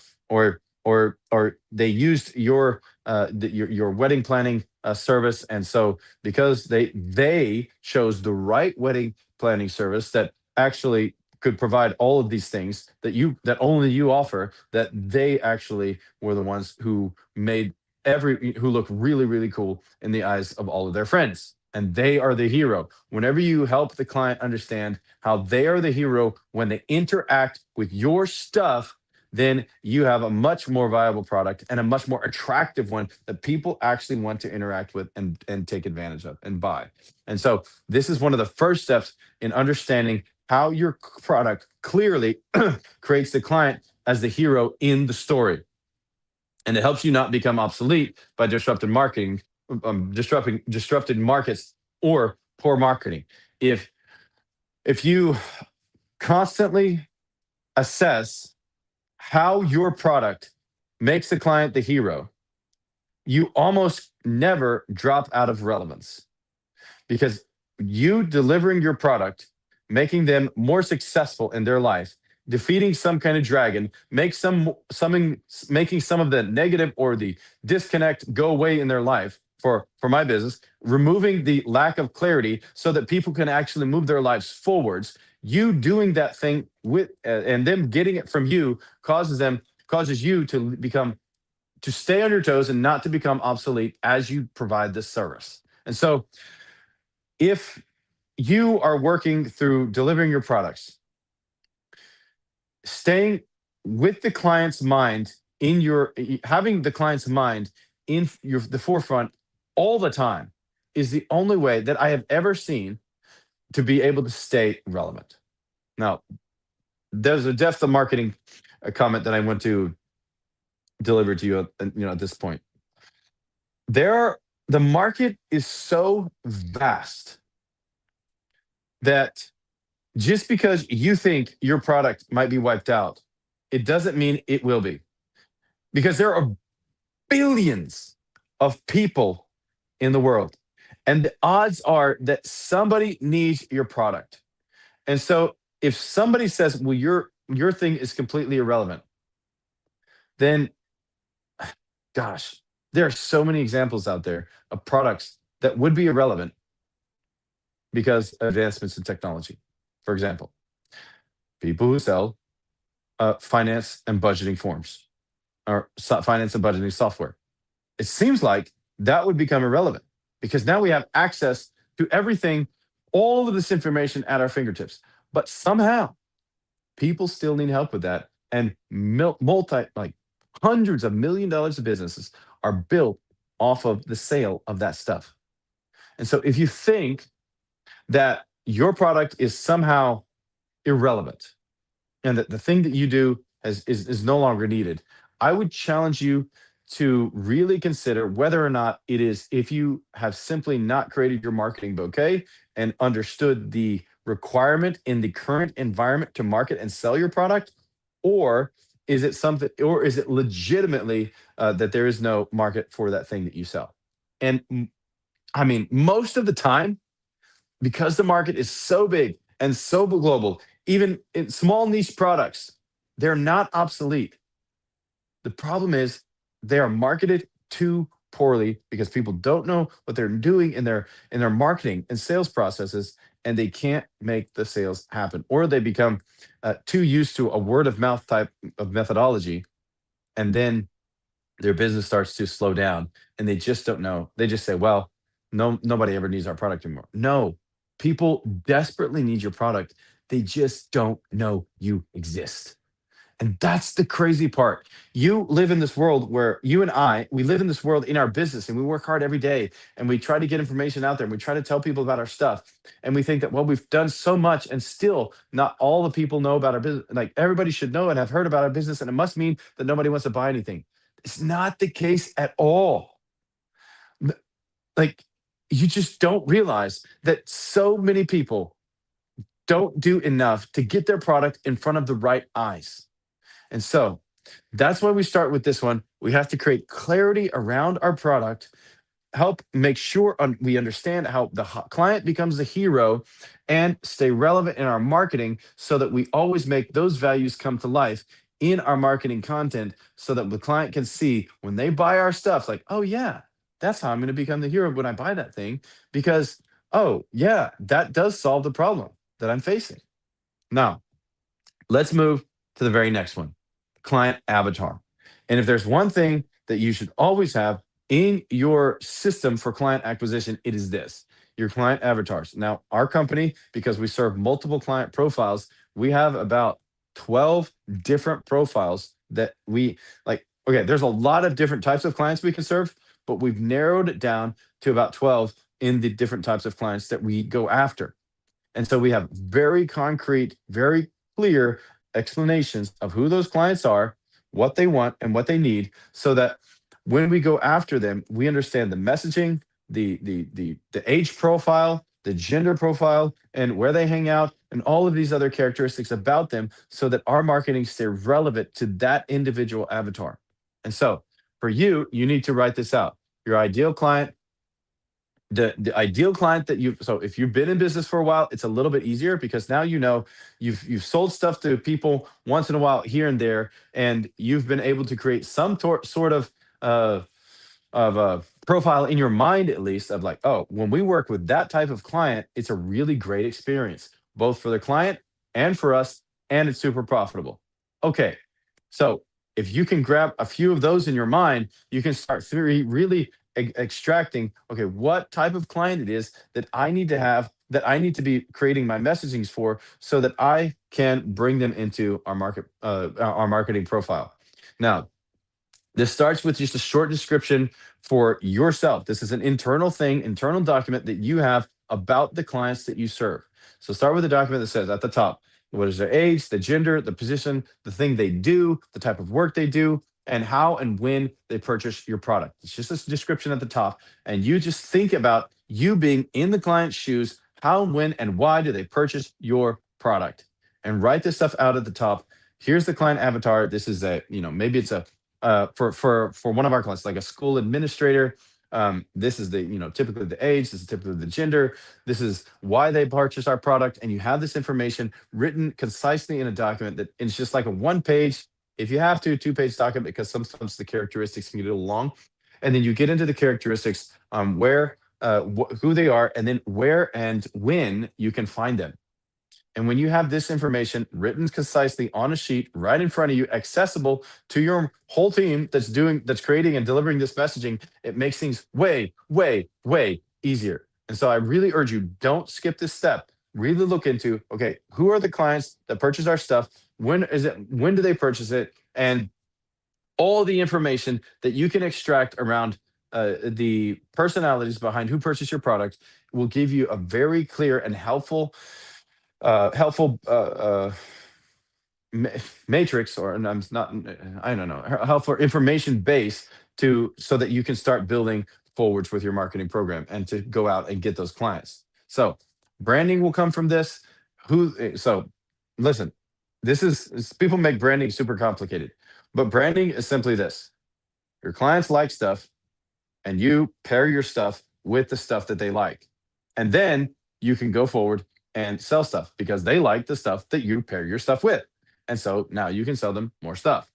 they used your wedding planning service, and so because they chose the right wedding planning service that actually could provide all of these things that only you offer, that they actually were the ones who made who look really, really cool in the eyes of all of their friends. And they are the hero. Whenever you help the client understand how they are the hero when they interact with your stuff, then you have a much more viable product and a much more attractive one that people actually want to interact with and take advantage of and buy. And so this is one of the first steps in understanding how your product clearly creates the client as the hero in the story. And it helps you not become obsolete by disrupted marketing, disrupted markets or poor marketing. If you constantly assess how your product makes the client the hero, you almost never drop out of relevance because you delivering your product, making them more successful in their life, defeating some kind of dragon, making some of the negative or the disconnect go away in their life for my business, removing the lack of clarity so that people can actually move their lives forwards. You doing that thing with and them getting it from you causes you to stay on your toes and not to become obsolete as you provide this service. And so if you are working through delivering your products, staying with the client's mind having the client's mind in the forefront all the time is the only way that I have ever seen to be able to stay relevant. Now, there's a depth of marketing comment that I want to deliver to you at this point. The market is so vast that just because you think your product might be wiped out, it doesn't mean it will be. Because there are billions of people in the world. And the odds are that somebody needs your product. And so if somebody says, well, your thing is completely irrelevant, then gosh, there are so many examples out there of products that would be irrelevant because of advancements in technology. For example, people who sell finance and budgeting forms or finance and budgeting software. It seems like that would become irrelevant because now we have access to everything, all of this information at our fingertips. But somehow people still need help with that. And like hundreds of $1 million of businesses are built off of the sale of that stuff. And so if you think that your product is somehow irrelevant and that the thing that you do is no longer needed, I would challenge you to really consider whether or not it is, if you have simply not created your marketing bouquet and understood the requirement in the current environment to market and sell your product, or is it something, or is it legitimately that there is no market for that thing that you sell? And I mean, most of the time, because the market is so big and so global, even in small niche products, they're not obsolete. The problem is they are marketed too poorly because people don't know what they're doing in their marketing and sales processes, and they can't make the sales happen, or they become too used to a word of mouth type of methodology, and then their business starts to slow down, and they just don't know. They just say, "Well, nobody ever needs our product anymore." No, people desperately need your product. They just don't know you exist. And that's the crazy part. You live in this world where you and I, we live in this world in our business and we work hard every day and we try to get information out there and we try to tell people about our stuff. And we think that, well, we've done so much and still not all the people know about our business. Like everybody should know and have heard about our business. And it must mean that nobody wants to buy anything. It's not the case at all. Like you just don't realize that so many people don't do enough to get their product in front of the right eyes. And so that's why we start with this one. We have to create clarity around our product, help make sure we understand how the client becomes the hero, and stay relevant in our marketing so that we always make those values come to life in our marketing content so that the client can see when they buy our stuff, like, oh, yeah, that's how I'm going to become the hero when I buy that thing. Because, oh, yeah, that does solve the problem that I'm facing. Now, let's move to the very next one, client avatar. And if there's one thing that you should always have in your system for client acquisition, it is this, your client avatars. Now, our company, because we serve multiple client profiles, we have about 12 different profiles that we like. Okay, there's a lot of different types of clients we can serve, but we've narrowed it down to about 12 in the different types of clients that we go after. And so we have very concrete, very clear explanations of who those clients are, what they want, and what they need, so that when we go after them, we understand the messaging, the age profile, the gender profile, and where they hang out, and all of these other characteristics about them, so that our marketing stay relevant to that individual avatar. And so for you, you need to write this out. Your ideal client, the ideal client that you, so if you've been in business for a while, it's a little bit easier because now you know you've sold stuff to people once in a while here and there, and you've been able to create some sort uh of a profile in your mind, at least, of like, oh, when we work with that type of client, it's a really great experience both for the client and for us, and it's super profitable. Okay, so if you can grab a few of those in your mind, you can start really extracting, okay, what type of client it is that I need to have, that I need to be creating my messagings for, so that I can bring them into our our marketing profile. Now, this starts with just a short description for yourself. This is an internal thing, internal document that you have about the clients that you serve. So start with a document that says at the top, what is their age, the gender, the position, the thing they do, the type of work they do, and how and when they purchase your product. It's just a description at the top. And you just think about you being in the client's shoes. How, when, and why do they purchase your product? And write this stuff out at the top. Here's the client avatar. This is a, maybe it's a for one of our clients, like a school administrator. This is the, typically the age, this is typically the gender, this is why they purchase our product, and you have this information written concisely in a document that it's just like a 1 page, if you have to, 2 page document, because sometimes the characteristics can get a little long. And then you get into the characteristics, where, who they are, and then where and when you can find them. And when you have this information written concisely on a sheet right in front of you, accessible to your whole team that's creating and delivering this messaging, it makes things way, way, way easier. And so I really urge you, don't skip this step. Really look into, okay, who are the clients that purchase our stuff? When do they purchase it? And all the information that you can extract around the personalities behind who purchased your product will give you a very clear and helpful ma- matrix, or and I'm not, I don't know, helpful information base to so that you can start building forwards with your marketing program and to go out and get those clients. So branding will come from this. So listen, people make branding super complicated, but branding is simply this: your clients like stuff, and you pair your stuff with the stuff that they like. And then you can go forward and sell stuff because they like the stuff that you pair your stuff with. And so now you can sell them more stuff.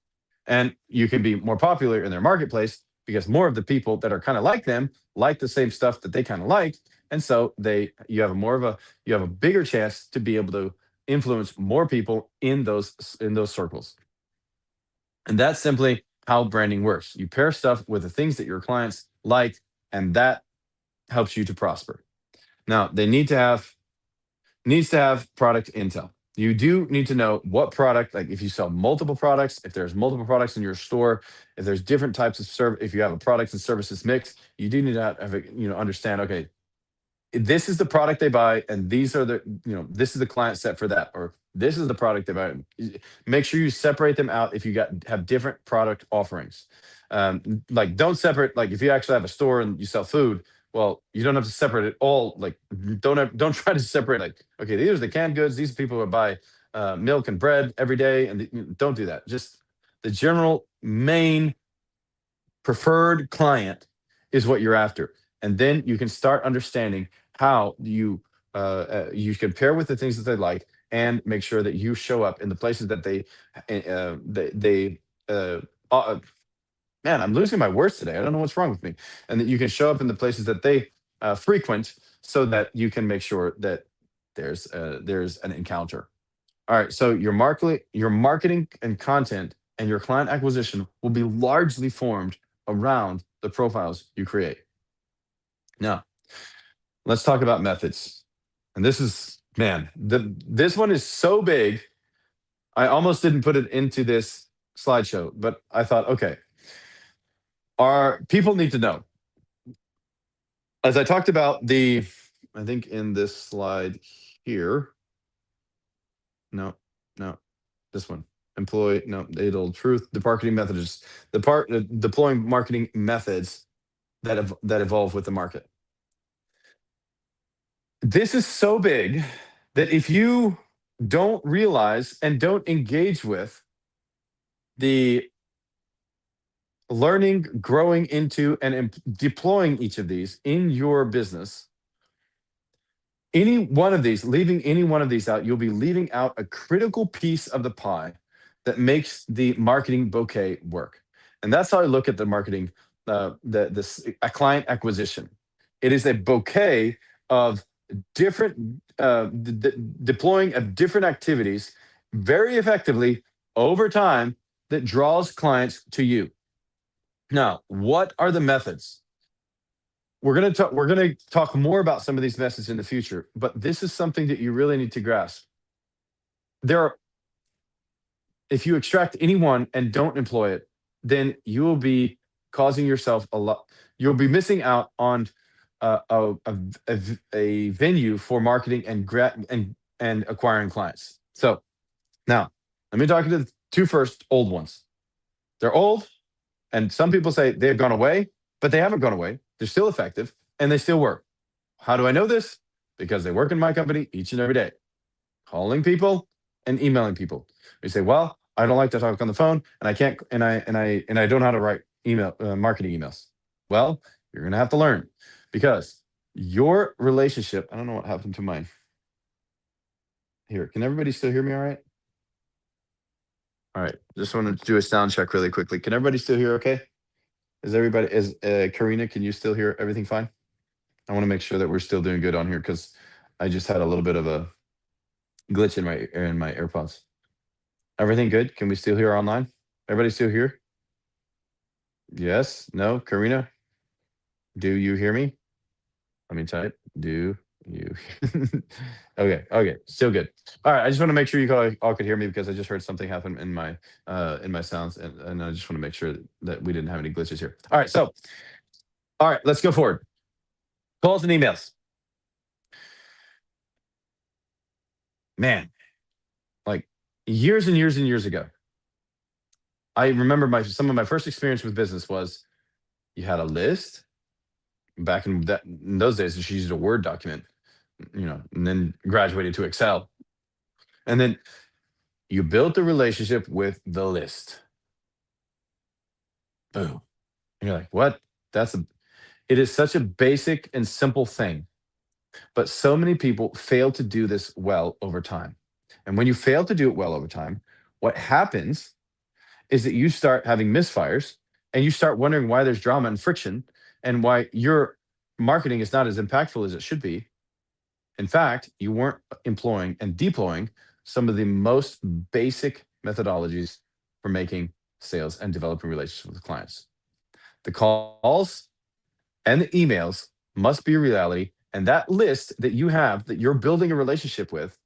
And you can be more popular in their marketplace because more of the people that are kind of like them like the same stuff that they kind of like. And so you have a bigger chance to be able to influence more people in those circles. And that's simply how branding works. You pair stuff with the things that your clients like, and that helps you to prosper. Now, they needs to have product intel. You do need to know what product, like if you sell multiple products, if there's multiple products in your store, if there's different types of service, if you have a products and services mix, you do need to understand, okay, this is the product they buy, and this is the client set for that, or this is the product they buy. Make sure you separate them out if you have different product offerings. Like, don't separate, like if you actually have a store and you sell food, well, you don't have to separate it all. Like, don't try to separate, like, okay, these are the canned goods, these are people who buy milk and bread every day, and don't do that. Just the general main preferred client is what you're after. And then you can start understanding how you can pair with the things that they like, and make sure that you show up in the places that they uh, uh, man, I'm losing my words today. I don't know what's wrong with me. And that you can show up in the places that they frequent, so that you can make sure that there's an encounter. All right, so your marketing and content and your client acquisition will be largely formed around the profiles you create. Now, let's talk about methods. And this is, man, this one is so big. I almost didn't put it into this slideshow, but I thought, okay, our people need to know. As I talked about I think in this slide here, no, no, this one. Employ, no, it'll truth, the marketing methods, deploying marketing methods that evolve with the market. This is so big that if you don't realize and don't engage with the learning, growing into, and deploying each of these in your business, leaving any one of these out, you'll be leaving out a critical piece of the pie that makes the marketing bouquet work. And that's how I look at the marketing, a client acquisition. It is a bouquet of different deploying of different activities very effectively over time that draws clients to you. Now, what are the methods? We're going to talk more about some of these methods in the future, but this is something that you really need to grasp. There are If you extract any one and don't employ it, then you will be causing yourself a lot. You'll be missing out on a venue for marketing and acquiring clients. So now, let me talk to the two first old ones. They're old, and some people say they've gone away, but they haven't gone away. They're still effective, and they still work. How do I know this? Because they work in my company each and every day, calling people and emailing people. They say, "Well, I don't like to talk on the phone, and I can't, and I don't know how to write marketing emails." Well, you're gonna have to learn, because your relationship. I don't know what happened to mine. Here, can everybody still hear me? All right. All right. Just want to do a sound check really quickly. Can everybody still hear? Okay. Is Karina? Can you still hear everything fine? I want to make sure that we're still doing good on here, because I just had a little bit of a glitch in my AirPods. Everything good? Can we still hear online? Everybody still here? Yes? No? Karina, do you hear me? Let me type. Do you? Okay. Okay. Still good. All right. I just want to make sure you all could hear me because I just heard something happen in my sounds, and I just want to make sure that we didn't have any glitches here. All right. So, all right, let's go forward. Calls and emails. Man, like years and years and years ago, I remember my some of my first experience with business was you had a list back in those days. She used a Word document, and then graduated to Excel, and then you built the relationship with the list. Boom. And you're like, what? It is such a basic and simple thing, but so many people fail to do this well over time. And when you fail to do it well over time, what happens is that you start having misfires and you start wondering why there's drama and friction and why your marketing is not as impactful as it should be. In fact, you weren't employing and deploying some of the most basic methodologies for making sales and developing relationships with clients. The calls and the emails must be a reality. And that list that you have that you're building a relationship with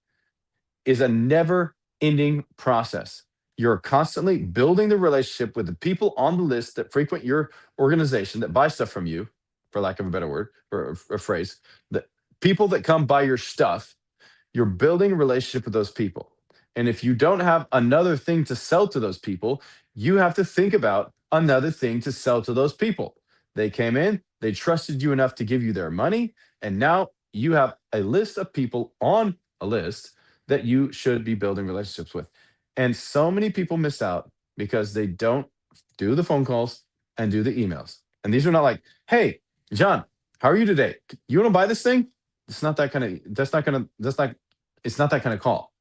is a never ending process. You're constantly building the relationship with the people on the list that frequent your organization, that buy stuff from you, for lack of a better word or a phrase, the people that come buy your stuff. You're building a relationship with those people. And if you don't have another thing to sell to those people, you have to think about another thing to sell to those people. They came in, they trusted you enough to give you their money, and now you have a list of people on a list that you should be building relationships with. And so many people miss out because they don't do the phone calls and do the emails. And these are not like, hey, John, how are you today? You want to buy this thing? It's not that kind of, that's not, it's not that kind of call.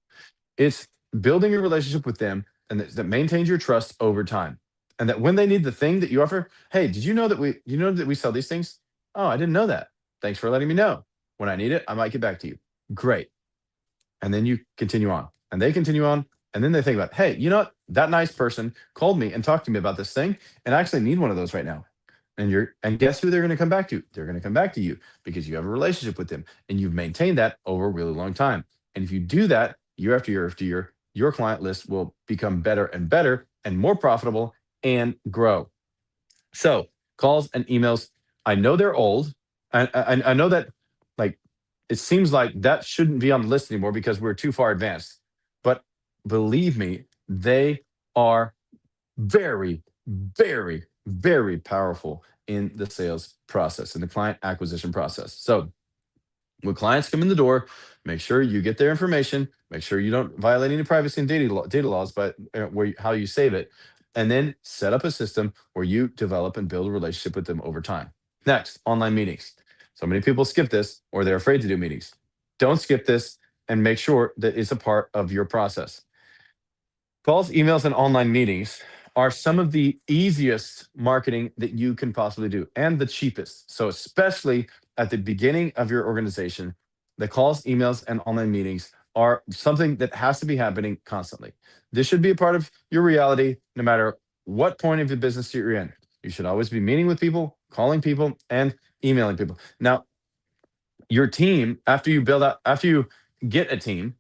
It's building a relationship with them and that maintains your trust over time. And that when they need the thing that you offer, hey, did you know that we sell these things? Oh, I didn't know that. Thanks for letting me know. When I need it, I might get back to you. Great. And then you continue on and they continue on. And then they think about, hey, you know what? That nice person called me and talked to me about this thing. And I actually need one of those right now. And guess who they're going to come back to? They're going to come back to you because you have a relationship with them and you've maintained that over a really long time. And if you do that year after year after year, your client list will become better and more profitable and grow. So calls and emails, I know they're old. I know that, like, it seems like that shouldn't be on the list anymore because we're too far advanced. But believe me, they are very, very, very powerful in the sales process, in the client acquisition process. So when clients come in the door, make sure you get their information, make sure you don't violate any privacy and data laws, but how you save it, and then set up a system where you develop and build a relationship with them over time. Next, online meetings. So many people skip this or they're afraid to do meetings. Don't skip this and make sure that it's a part of your process. Calls, emails, and online meetings are some of the easiest marketing that you can possibly do and the cheapest. So, especially at the beginning of your organization, the calls, emails, and online meetings are something that has to be happening constantly. This should be a part of your reality no matter what point of your business you're in. You should always be meeting with people, calling people, and emailing people. Now, your team, after you get a team,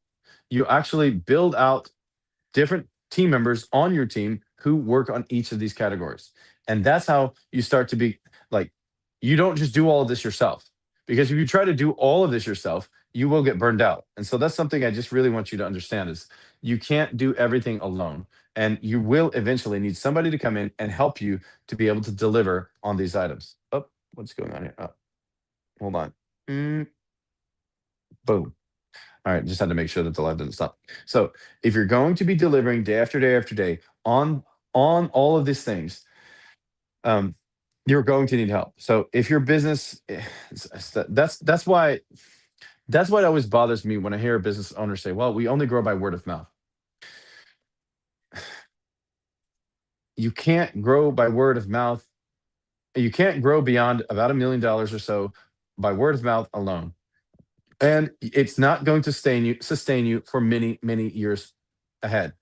you actually build out different team members on your team who work on each of these categories. And that's how you start to be like, you don't just do all of this yourself. Because if you try to do all of this yourself, you will get burned out. And so that's something I just really want you to understand is you can't do everything alone. And you will eventually need somebody to come in and help you to be able to deliver on these items. Oh, what's going on here? Oh, hold on. Mm, boom. All right, just had to make sure that the live didn't stop. So, if you're going to be delivering day after day after day on all of these things, um, you're going to need help. So, if your business, that's why it always bothers me when I hear a business owner say, "Well, we only grow by word of mouth." You can't grow by word of mouth. You can't grow beyond about $1 million or so by word of mouth alone. And it's not going to sustain you for many, many years ahead.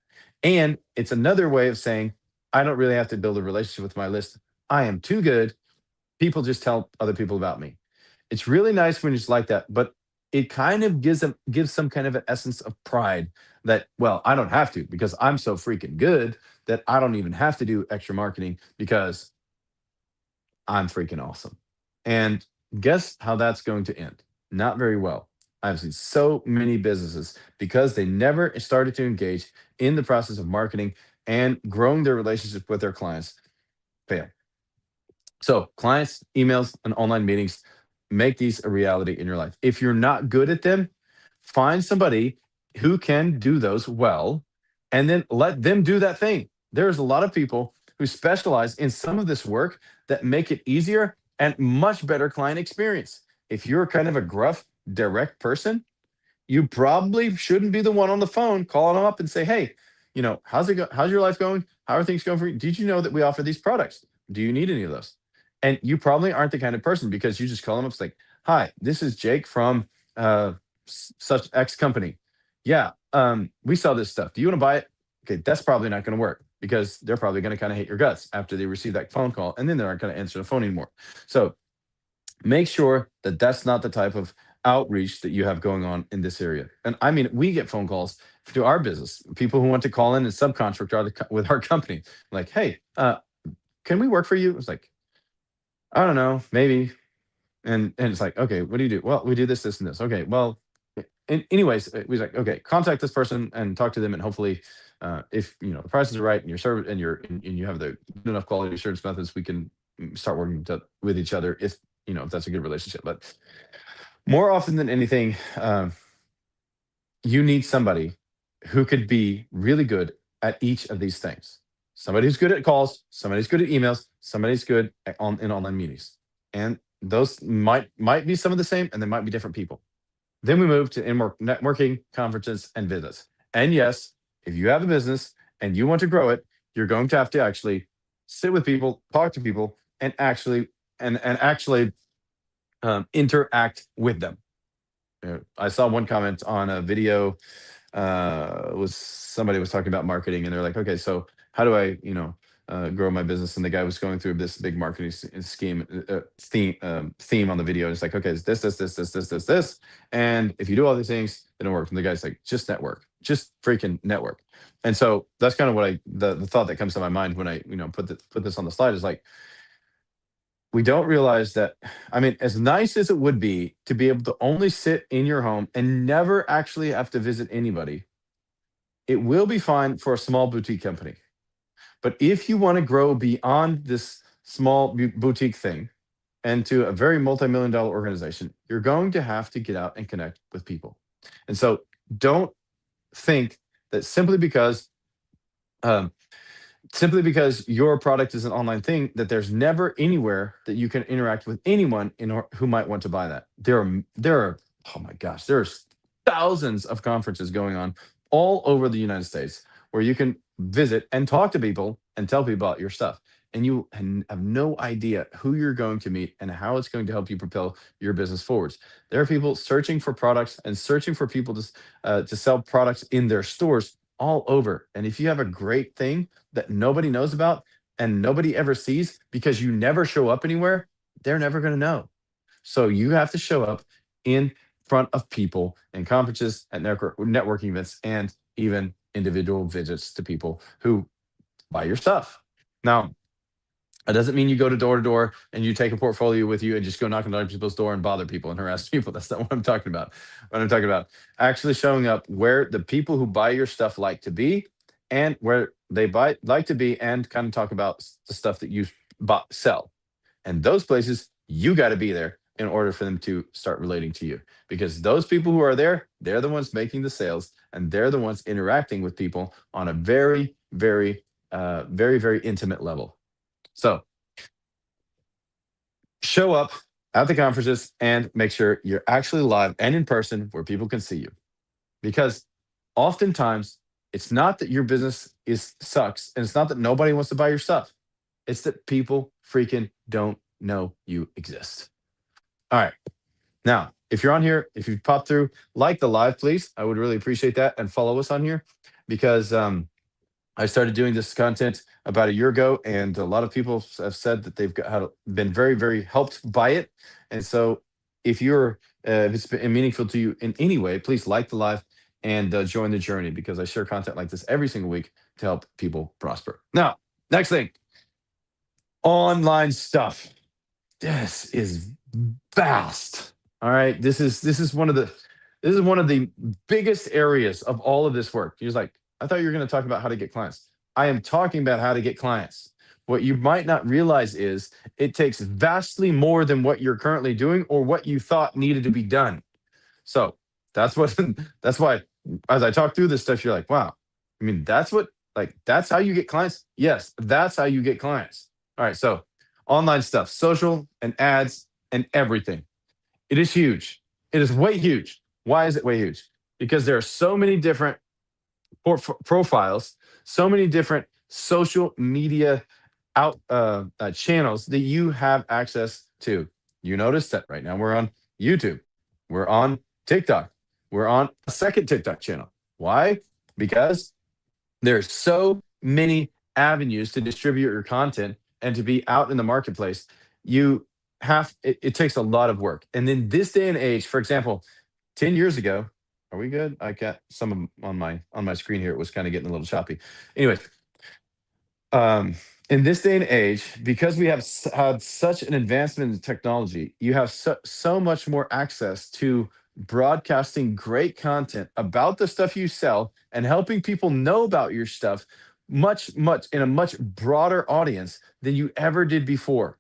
And it's another way of saying, I don't really have to build a relationship with my list. I am too good. People just tell other people about me. It's really nice when it's like that, but it kind of gives some kind of an essence of pride that, well, I don't have to because I'm so freaking good that I don't even have to do extra marketing because I'm freaking awesome. And guess how that's going to end? Not very well. I've seen so many businesses because they never started to engage in the process of marketing and growing their relationship with their clients fail. So, clients, emails, and online meetings, make these a reality in your life. If you're not good at them, find somebody who can do those well and then let them do that thing. There's a lot of people who specialize in some of this work that make it easier and much better client experience. If you're kind of a gruff, direct person, you probably shouldn't be the one on the phone calling them up and say, "Hey, how's your life going? How are things going for you? Did you know that we offer these products? Do you need any of those?" And you probably aren't the kind of person because you just call them up, it's like, "Hi, this is Jake from such X company. Yeah, we sell this stuff. Do you want to buy it?" Okay, that's probably not going to work because they're probably going to kind of hate your guts after they receive that phone call, and then they aren't going to answer the phone anymore. So make sure that that's not the type of outreach that you have going on in this area. And I mean, we get phone calls to our business, people who want to call in and subcontract with our company, like, "Hey, can we work for you?" It's like, "I don't know, maybe." And it's like, "Okay, what do you do?" "Well, we do this, this, and this." "Okay, well," anyways, we was like, "Okay, contact this person and talk to them, and hopefully, if the prices are right and your service and you have the good enough quality assurance methods, we can start working with each other if that's a good relationship." But more often than anything, you need somebody who could be really good at each of these things. Somebody who's good at calls, somebody's good at emails, somebody's good in online meetings. And those might be some of the same, and they might be different people. Then we move to networking, conferences, and visits. And yes, if you have a business and you want to grow it, you're going to have to actually sit with people, talk to people, and actually interact with them. I saw one comment on a video. Was somebody was talking about marketing, and they're like, "Okay, so how do I grow my business?" And the guy was going through this big marketing scheme theme on the video. And it's like, "Okay, it's this, and if you do all these things, it don't work." And the guy's like, "Just network, just freaking network." And so that's kind of what the thought that comes to my mind when I put this on the slide is like, we don't realize that. I mean, as nice as it would be to be able to only sit in your home and never actually have to visit anybody, it will be fine for a small boutique company. But if you want to grow beyond this small boutique thing and to a very multi-million dollar organization, you're going to have to get out and connect with people. And so don't think that um, simply because your product is an online thing, that there's never anywhere that you can interact with anyone who might want to buy that. There are, oh my gosh, there's thousands of conferences going on all over the United States where you can visit and talk to people and tell people about your stuff. And you have no idea who you're going to meet and how it's going to help you propel your business forwards. There are people searching for products and searching for people to sell products in their stores all over. And if you have a great thing that nobody knows about and nobody ever sees because you never show up anywhere, they're never going to know. So you have to show up in front of people in conferences, at networking events, and even individual visits to people who buy your stuff. Now, it doesn't mean you go to door and you take a portfolio with you and just go knocking on other people's door and bother people and harass people. That's not what I'm talking about. What I'm talking about, actually showing up where the people who buy your stuff like to be and where they like to be, and kind of talk about the stuff that you sell. And those places, you got to be there in order for them to start relating to you. Because those people who are there, they're the ones making the sales and they're the ones interacting with people on a very, very, very, very intimate level. So show up at the conferences and make sure you're actually live and in person where people can see you. Because oftentimes it's not that your business is sucks and it's not that nobody wants to buy your stuff. It's that people freaking don't know you exist. All right. Now, if you're on here, if you pop through, like the live, please. I would really appreciate that, and follow us on here because I started doing this content about a year ago, and a lot of people have said that they've been very, very helped by it. And so, if it's been meaningful to you in any way, please like the live and join the journey because I share content like this every single week to help people prosper. Now, next thing, online stuff. This is vast. All right, this is one of the biggest areas of all of this work. He's like, I thought you were going to talk about how to get clients. I am talking about how to get clients. What you might not realize is it takes vastly more than what you're currently doing or what you thought needed to be done. So that's what that's why as I talk through this stuff, you're like, wow. I mean, that's how you get clients. Yes, that's how you get clients. All right, so online stuff, social and ads and everything. It is huge. It is way huge. Why is it way huge? Because there are so many different profiles, so many different social media channels that you have access to. You notice that right now we're on YouTube, we're on TikTok, we're on a second TikTok channel. Why? Because there's so many avenues to distribute your content and to be out in the marketplace. It takes a lot of work. And then this day and age, for example, 10 years ago, are we good? I got some on my screen here. It was kind of getting a little choppy. Anyway, in this day and age, because we have had such an advancement in technology, you have so much more access to broadcasting great content about the stuff you sell and helping people know about your stuff much in a much broader audience than you ever did before.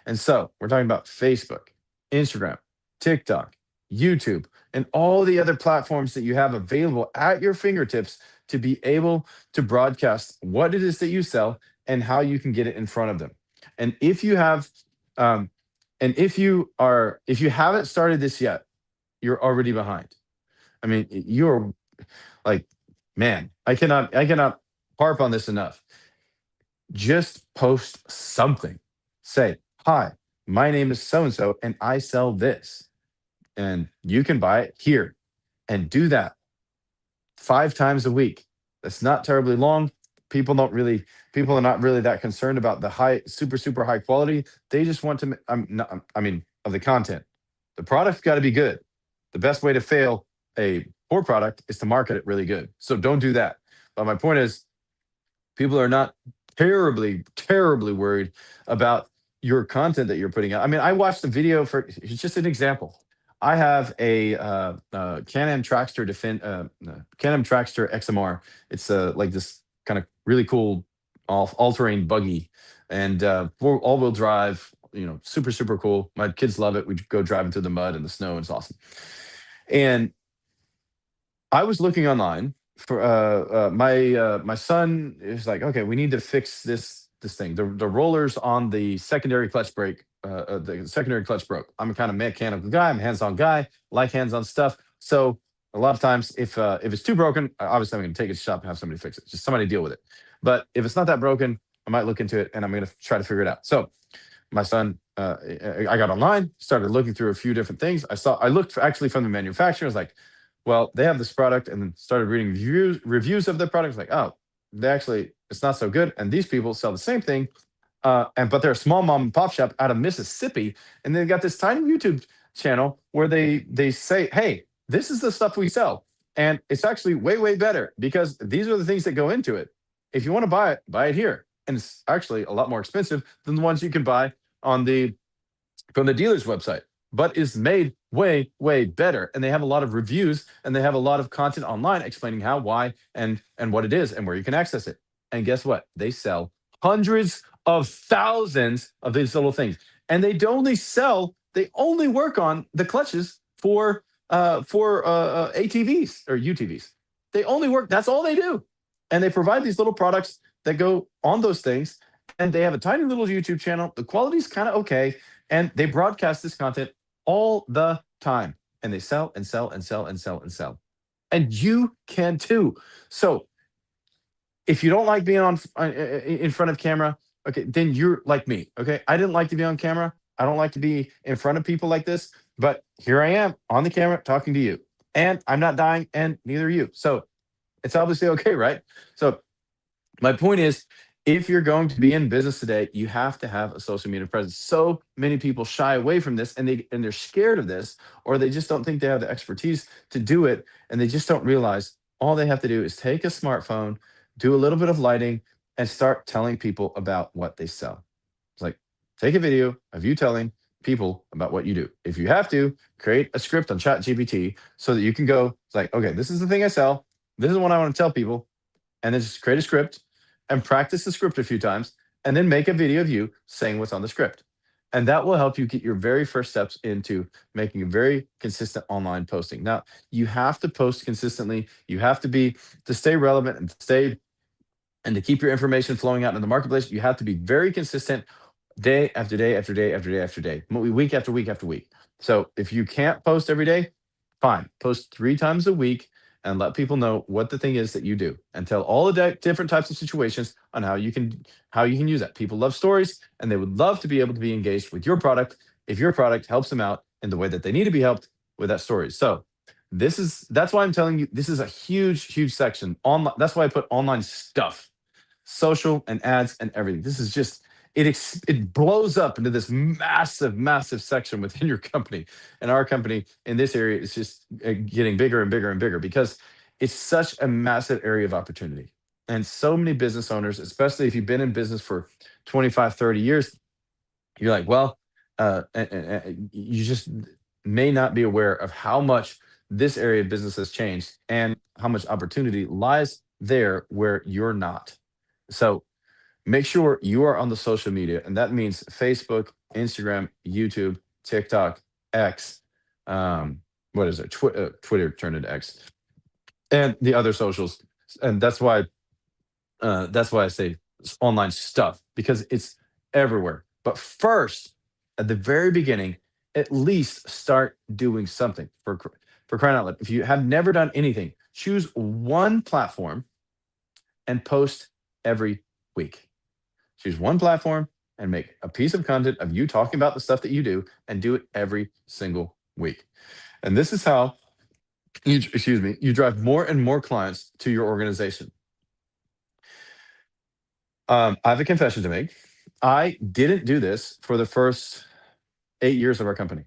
And so we're talking about Facebook, Instagram, TikTok, YouTube, and all the other platforms that you have available at your fingertips to be able to broadcast what it is that you sell and how you can get it in front of them. And if you have, if you haven't started this yet, you're already behind. I mean, you're like, man, I cannot harp on this enough. Just post something. Say, hi, my name is so and so, and I sell this. And you can buy it here and do that 5 times a week. That's not terribly long. People are not really that concerned about the super high quality. They just want to, of the content. The product's got to be good. The best way to fail a poor product is to market it really good. So don't do that. But my point is, people are not terribly worried about your content that you're putting out. I mean, I watched the video for, it's just an example. I have a Can-Am Traxxter Can-Am Traxxter XMR. It's like this kind of really cool all-terrain buggy, and all-wheel drive. Super cool. My kids love it. We go driving through the mud and the snow, and it's awesome. And I was looking online for my son is like, okay, we need to fix this thing. The rollers on the secondary clutch brake, the secondary clutch broke. I'm a kind of mechanical guy. I'm a hands-on guy. Like hands-on stuff. So a lot of times, if it's too broken, obviously I'm going to take it to shop and have somebody fix it. Just somebody deal with it. But if it's not that broken, I might look into it and I'm going to try to figure it out. So my son, I got online, started looking through a few different things. I looked actually from the manufacturer. I was like, well, they have this product, and then started reading reviews of the product. Like, oh, it's not so good. And these people sell the same thing, but they're a small mom and pop shop out of Mississippi, and they've got this tiny YouTube channel where they say, hey, this is the stuff we sell, and it's actually way better because these are the things that go into it. If you want to buy it here, and it's actually a lot more expensive than the ones you can buy from the dealer's website, but is made way better. And they have a lot of reviews, and they have a lot of content online explaining how, why, and what it is and where you can access it. And guess what? They sell hundreds of thousands of these little things. And they only work on the clutches for ATVs or UTVs. That's all they do. And they provide these little products that go on those things. And they have a tiny little YouTube channel. The quality's kind of okay. And they broadcast this content all the time. And they sell and sell and sell and sell and sell. And you can too. So if you don't like being in front of camera, okay, then you're like me. Okay. I didn't like to be on camera. I don't like to be in front of people like this. But here I am on the camera talking to you, and I'm not dying, and neither are you. So it's obviously okay, right? So my point is, if you're going to be in business today, you have to have a social media presence. So many people shy away from this, and they're scared of this, or they just don't think they have the expertise to do it, and they just don't realize all they have to do is take a smartphone, do a little bit of lighting, and start telling people about what they sell. It's like, take a video of you telling people about what you do. If you have to, create a script on ChatGPT so that you can go, it's like, okay, this is the thing I sell. This is what I want to tell people, and then just create a script and practice the script a few times, and then make a video of you saying what's on the script. And that will help you get your very first steps into making a very consistent online posting. Now, you have to post consistently. You have to be to stay relevant and to keep your information flowing out into the marketplace. You have to be very consistent day after day after day after day after day, week after week after week. So if you can't post every day, fine. Post 3 times a week and let people know what the thing is that you do, and tell all the different types of situations on how you can use that. People love stories, and they would love to be able to be engaged with your product if your product helps them out in the way that they need to be helped with that story. So that's why I'm telling you, this is a huge section. Online, that's why I put online stuff, social and ads and everything. This is just it blows up into this massive section within your company. And our company in this area is just getting bigger and bigger and bigger because it's such a massive area of opportunity. And so many business owners, especially if you've been in business for 25, 30 years, you're like, well, you just may not be aware of how much this area of business has changed and how much opportunity lies there where you're not. So make sure you are on the social media, and that means Facebook, Instagram, YouTube, TikTok, X. What is it? Twitter turned into X, and the other socials. And that's why I say online stuff, because it's everywhere. But first, at the very beginning, at least start doing something for crying out loud. If you have never done anything, choose one platform and post every week. Choose one platform and make a piece of content of you talking about the stuff that you do, and do it every single week. And this is how you drive more and more clients to your organization. I have a confession to make. I didn't do this for the first 8 years of our company.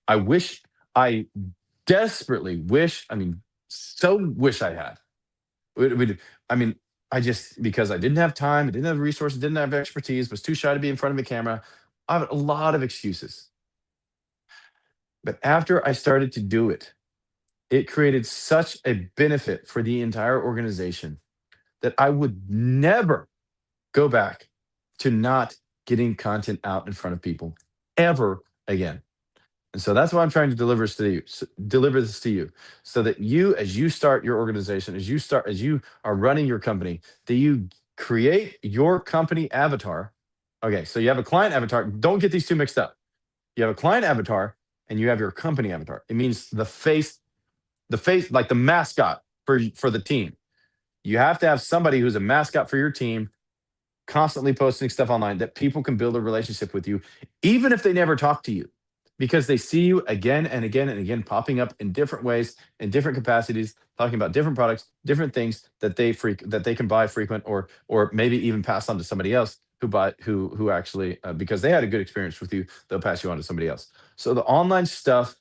I wish, I desperately wish, I mean, so wish I had. I mean, I just, because I didn't have time, I didn't have resources, didn't have expertise, was too shy to be in front of a camera. I have a lot of excuses. But after I started to do it, it created such a benefit for the entire organization that I would never go back to not getting content out in front of people ever again. And so that's why I'm trying to deliver this to you, so that you, as you start your organization, as you are running your company, that you create your company avatar. Okay, so you have a client avatar. Don't get these two mixed up. You have a client avatar and you have your company avatar. It means the face, like the mascot for the team. You have to have somebody who's a mascot for your team, constantly posting stuff online that people can build a relationship with you, even if they never talk to you, because they see you again and again and again popping up in different ways, in different capacities, talking about different products, different things that they can buy frequent, or maybe even pass on to somebody else who actually, because they had a good experience with you, they'll pass you on to somebody else. So the online stuff,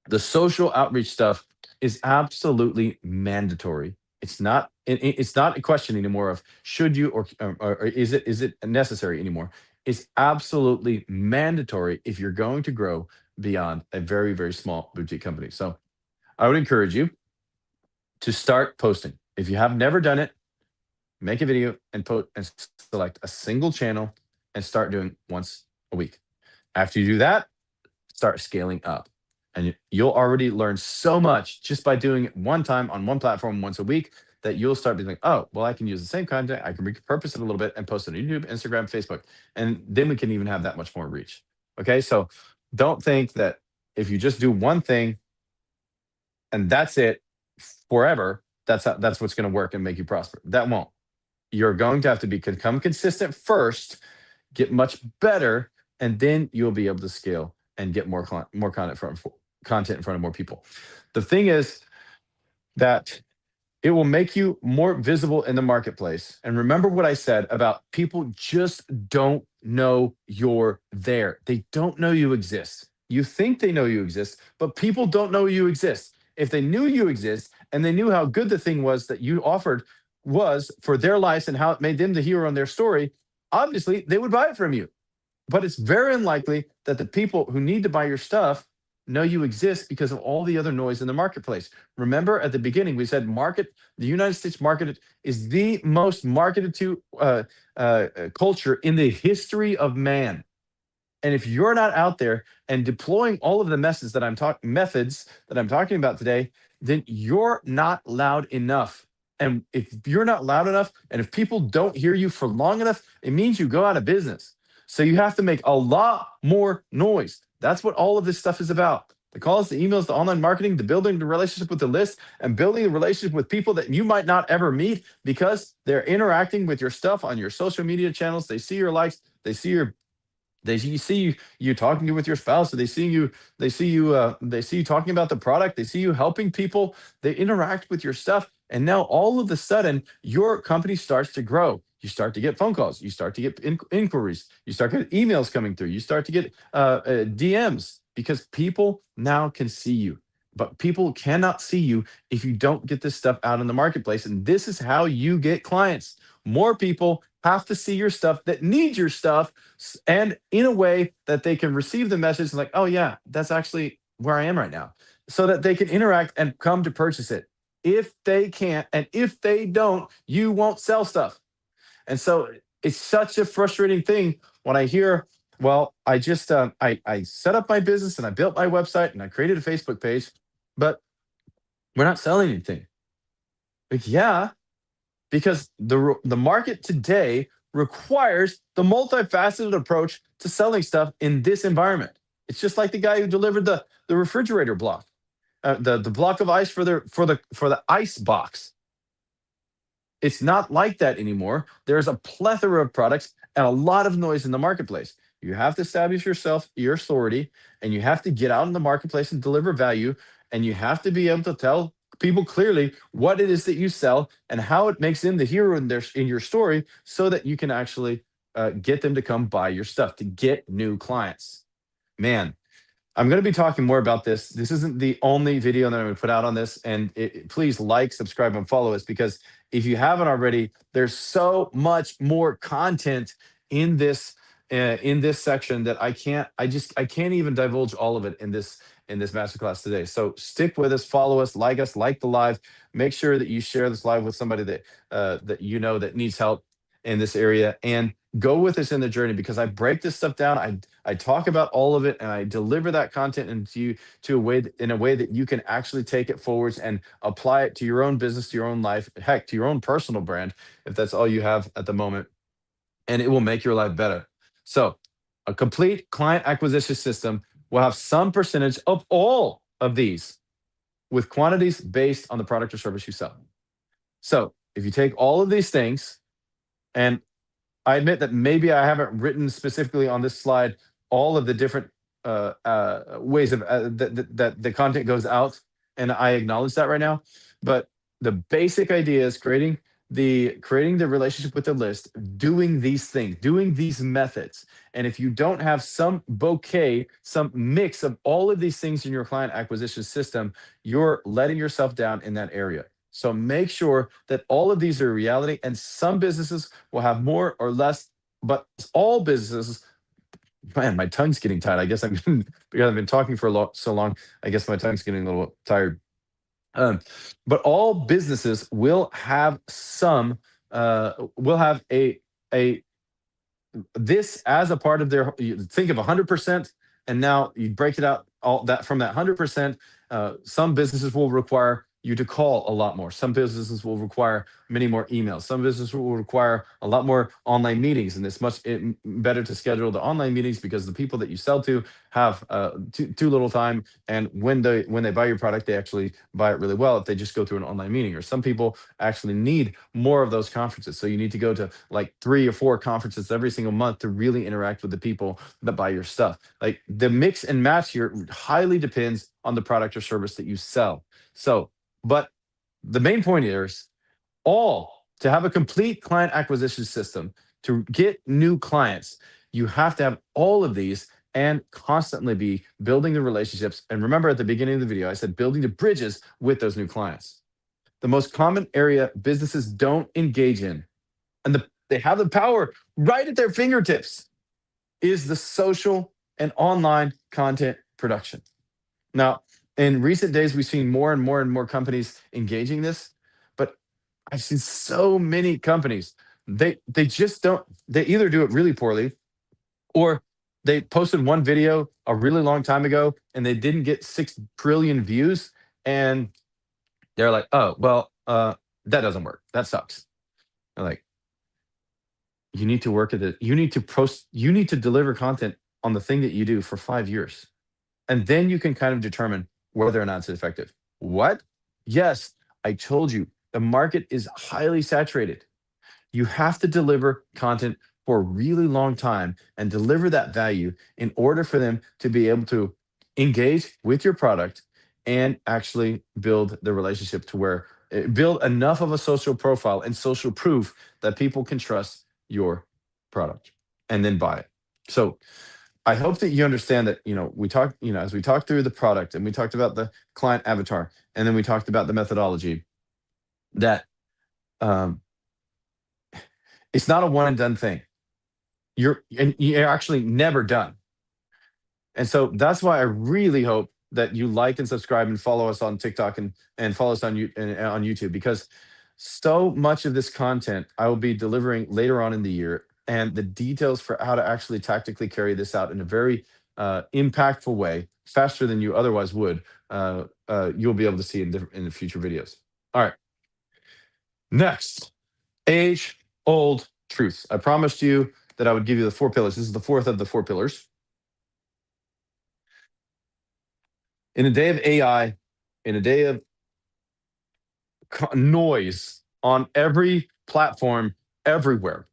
the social outreach stuff, is absolutely mandatory. It's not a question anymore of should you, or is it necessary anymore. It's absolutely mandatory if you're going to grow beyond a very small boutique company. So I would encourage you to start posting. If you have never done it, make a video and select a single channel and start doing once a week. After you do that, start scaling up. And you'll already learn so much just by doing it one time on one platform once a week, that you'll start being like, oh, well, I can use the same content. I can repurpose it a little bit and post it on YouTube, Instagram, Facebook. And then we can even have that much more reach. Okay. So don't think that if you just do one thing and that's it forever, that's what's going to work and make you prosper. That won't. You're going to have to become consistent first, get much better, and then you'll be able to scale and get more content in front of more people. The thing is that it will make you more visible in the marketplace. And remember what I said about people just don't know you're there. They don't know you exist. You think they know you exist, but people don't know you exist. If they knew you exist and they knew how good the thing was that you offered was for their lives and how it made them the hero in their story, obviously they would buy it from you. But it's very unlikely that the people who need to buy your stuff know you exist because of all the other noise in the marketplace. Remember at the beginning, we said the United States market is the most marketed to culture in the history of man. And if you're not out there and deploying all of the methods that I'm talking about today, then you're not loud enough. And if you're not loud enough, and if people don't hear you for long enough, it means you go out of business. So you have to make a lot more noise. That's what all of this stuff is about. The calls, the emails, the online marketing, the building the relationship with the list, and building a relationship with people that you might not ever meet because they're interacting with your stuff on your social media channels. They see your likes, they see you talking with your spouse, or they see you talking about the product, they see you helping people, they interact with your stuff, and now all of a sudden your company starts to grow. You start to get phone calls, you start to get inquiries, you start to get emails coming through, you start to get DMs because people now can see you. But people cannot see you if you don't get this stuff out in the marketplace. And this is how you get clients. More people have to see your stuff that need your stuff, and in a way that they can receive the message like, oh, yeah, that's actually where I am right now, so that they can interact and come to purchase it. If they can't, and if they don't, you won't sell stuff. And so it's such a frustrating thing when I hear, well, I just I set up my business and I built my website and I created a Facebook page, but we're not selling anything. Like, yeah, because the market today requires the multifaceted approach to selling stuff in this environment. It's just like the guy who delivered the refrigerator block, the block of ice for the ice box. It's not like that anymore. There's a plethora of products and a lot of noise in the marketplace. You have to establish yourself, your authority, and you have to get out in the marketplace and deliver value. And you have to be able to tell people clearly what it is that you sell and how it makes them the hero in your story, so that you can actually get them to come buy your stuff, to get new clients. Man, I'm going to be talking more about this. This isn't the only video that I'm going to put out on this. And please like, subscribe, and follow us, because if you haven't already, there's so much more content in this section that I can't even divulge all of it in this masterclass today. So stick with us, follow us, like the live. Make sure that you share this live with somebody that you know that needs help in this area, and go with us in the journey, because I break this stuff down. I talk about all of it, and I deliver that content into you in a way that you can actually take it forwards and apply it to your own business, to your own life, heck, to your own personal brand, if that's all you have at the moment, and it will make your life better. So, a complete client acquisition system will have some percentage of all of these, with quantities based on the product or service you sell. So, if you take all of these things, and I admit that maybe I haven't written specifically on this slide all of the different ways of that the content goes out, and I acknowledge that right now. But the basic idea is creating the relationship with the list, doing these things, doing these methods. And if you don't have some bouquet, some mix of all of these things in your client acquisition system, you're letting yourself down in that area. So make sure that all of these are a reality, and some businesses will have more or less, but all businesses, man, my tongue's getting tired. I guess because I've been talking for so long, I guess my tongue's getting a little tired. But all businesses will have a this as a part of their. You think of 100%, and now you break it out all that from that 100%. Some businesses will require you to call a lot more. Some businesses will require many more emails. Some businesses will require a lot more online meetings, and it's better to schedule the online meetings because the people that you sell to have too little time, and when they buy your product, they actually buy it really well if they just go through an online meeting. Or some people actually need more of those conferences, so you need to go to like 3 or 4 conferences every single month to really interact with the people that buy your stuff. Like the mix and match here highly depends on the product or service that you sell. So, but the main point here is all to have a complete client acquisition system to get new clients. You have to have all of these and constantly be building the relationships. And remember at the beginning of the video, I said building the bridges with those new clients. The most common area businesses don't engage in, and they have the power right at their fingertips, is the social and online content production. Now, in recent days, we've seen more and more and more companies engaging this, but I've seen so many companies, they just don't, they either do it really poorly, or they posted one video a really long time ago and they didn't get 6 trillion views, and they're like, "Oh, well, that doesn't work. That sucks." They're like, "You need to work at it. You need to deliver content on the thing that you do for 5 years. And then you can kind of determine whether or not it's effective." What? Yes, I told you the market is highly saturated. You have to deliver content for a really long time and deliver that value in order for them to be able to engage with your product and actually build the relationship to where build enough of a social profile and social proof that people can trust your product and then buy it. So I hope that you understand that, we talked, as we talked through the product and we talked about the client avatar and then we talked about the methodology, that um, it's not a one and done thing. You're actually never done. And so that's why I really hope that you like and subscribe and follow us on TikTok and follow us on YouTube, because so much of this content I will be delivering later on in the year, and the details for how to actually tactically carry this out in a very impactful way, faster than you otherwise would. You'll be able to see in the future videos. All right, next, age old truths. I promised you that I would give you the 4 pillars. This is the fourth of the 4 pillars. In a day of AI, in a day of noise on every platform, everywhere,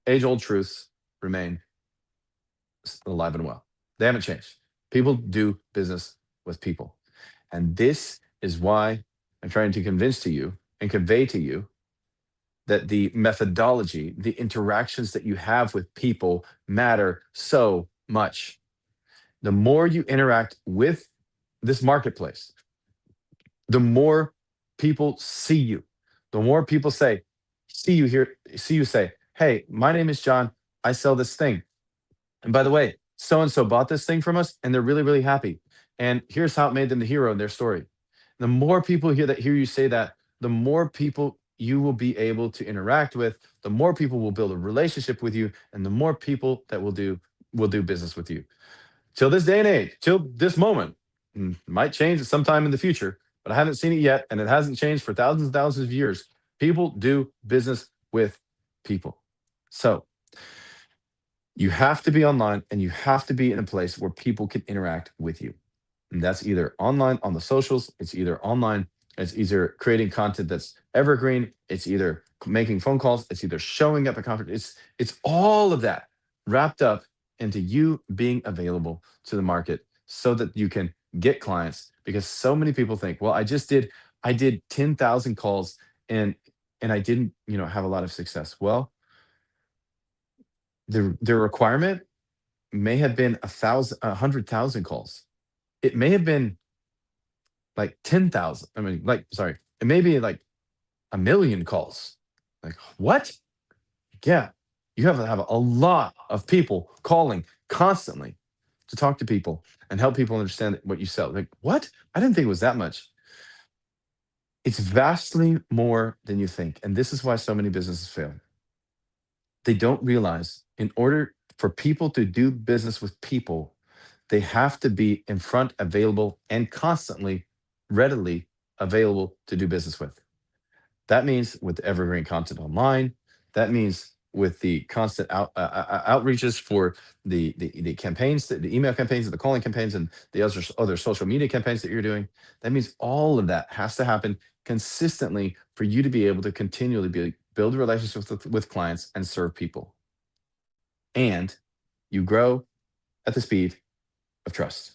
age old truths remain alive and well. They haven't changed. People do business with people. And this is why I'm trying to convince to you and convey to you that the methodology, the interactions that you have with people matter so much. The more you interact with this marketplace, the more people see you, the more people see you say, "Hey, my name is John. I sell this thing. And by the way, so and so bought this thing from us and they're really, really happy. And here's how it made them the hero in their story." The more people hear you say that, the more people you will be able to interact with, the more people will build a relationship with you, and the more people that will do business with you. Till this day and age, till this moment, might change at some time in the future, but I haven't seen it yet, and it hasn't changed for thousands and thousands of years. People do business with people. So you have to be online and you have to be in a place where people can interact with you. And that's either online on the socials, it's either creating content that's evergreen, it's either making phone calls, it's either showing up at conference. It's all of that wrapped up into you being available to the market so that you can get clients, because so many people think, "Well, I did 10,000 calls and I didn't, have a lot of success." Well, the requirement may have been 100,000 calls. It may have been like 10,000. I mean, like, sorry, it may be like a million calls. Like, what? Yeah. You have to have a lot of people calling constantly to talk to people and help people understand what you sell. Like, what? I didn't think it was that much. It's vastly more than you think. And this is why so many businesses fail. They don't realize, in order for people to do business with people, they have to be in front, available, and constantly readily available to do business with. That means with evergreen content online. That means with the constant outreaches for the campaigns, the email campaigns, the calling campaigns, and the other social media campaigns that you're doing. That means all of that has to happen consistently for you to be able to continually build relationships with clients and serve people. And you grow at the speed of trust.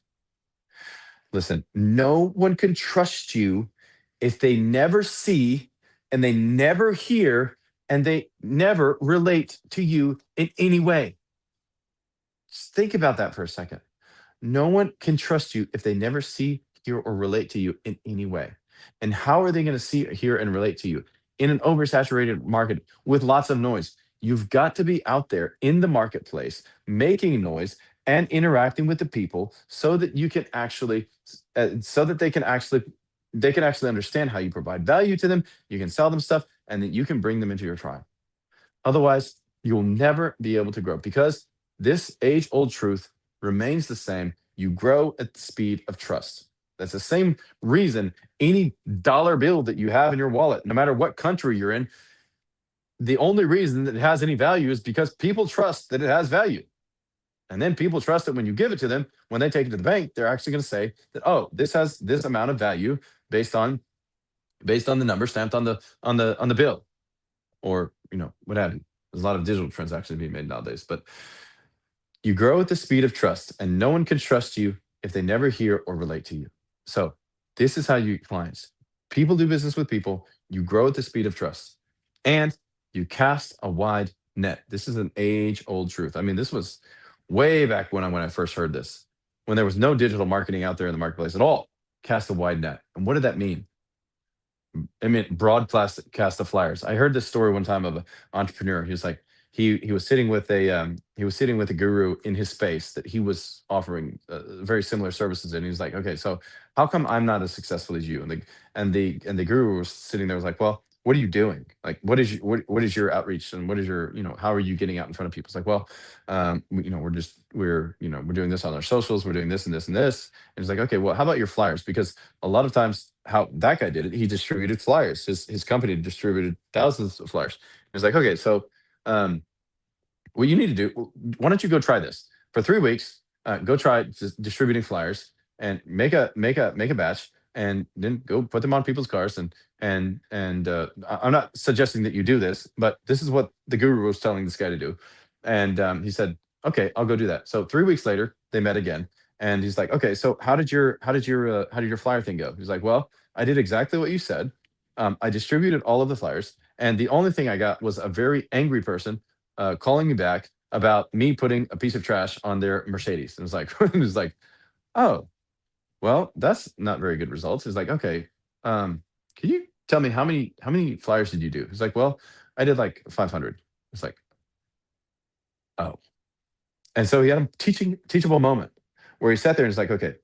Listen, no one can trust you if they never see and they never hear and they never relate to you in any way. Just think about that for a second. No one can trust you if they never see, hear, or relate to you in any way. And how are they going to see, hear, and relate to you in an oversaturated market with lots of noise? You've got to be out there in the marketplace making noise and interacting with the people so that you can actually, so that they can actually understand how you provide value to them. You can sell them stuff, and that you can bring them into your tribe. Otherwise, you'll never be able to grow because this age old truth remains the same. You grow at the speed of trust. That's the same reason any dollar bill that you have in your wallet, no matter what country you're in, the only reason that it has any value is because people trust that it has value. And then people trust that when you give it to them, when they take it to the bank, they're actually going to say that, oh, this has this amount of value based on the number stamped on the bill, or what have you. There's a lot of digital transactions being made nowadays, but you grow at the speed of trust, and no one can trust you if they never hear or relate to you. So this is how you get clients. People do business with people. You grow at the speed of trust, and you cast a wide net. This is an age-old truth. I mean, this was way back when I first heard this, when there was no digital marketing out there in the marketplace at all. Cast a wide net. And what did that mean? I mean, broadcast cast of flyers. I heard this story one time of an entrepreneur. He was like, he was sitting with a guru in his space that he was offering very similar services in. He was like, okay, so how come I'm not as successful as you? And the guru was sitting there was like, well, what are you doing? Like, what is your outreach, and what is your, how are you getting out in front of people? It's like, well, we're doing this on our socials. We're doing this and this and this. And it's like, okay, well, how about your flyers? Because a lot of times how that guy did it, he distributed flyers. His company distributed thousands of flyers. It's like, okay, so um, what you need to do, why don't you go try this for 3 weeks? Go try distributing flyers and make a batch, and then go put them on people's cars. I'm not suggesting that you do this, but this is what the guru was telling this guy to do. And he said, okay, I'll go do that. So 3 weeks later, they met again, and he's like, okay, so how did your flyer thing go? He's like, well, I did exactly what you said. I distributed all of the flyers, and the only thing I got was a very angry person calling me back about me putting a piece of trash on their Mercedes. And it was like, it was like, oh, well, that's not very good results. It's like, okay, can you tell me how many flyers did you do? He's like, well, I did like 500. It's like, oh, and so he had a teachable moment where he sat there and he's like, okay,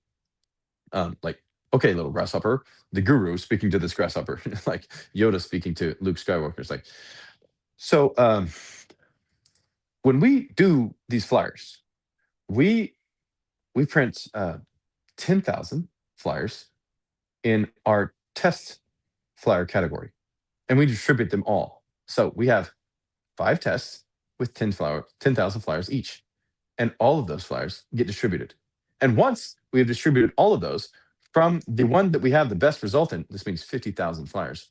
like, okay, little grasshopper, the guru speaking to this grasshopper, like Yoda speaking to Luke Skywalker. It's like, so when we do these flyers, we we print 10,000 flyers in our test flyer category, and we distribute them all. So we have 5 tests with 10,000 flyers each, and all of those flyers get distributed. And once we have distributed all of those from the one that we have the best result in, this means 50,000 flyers.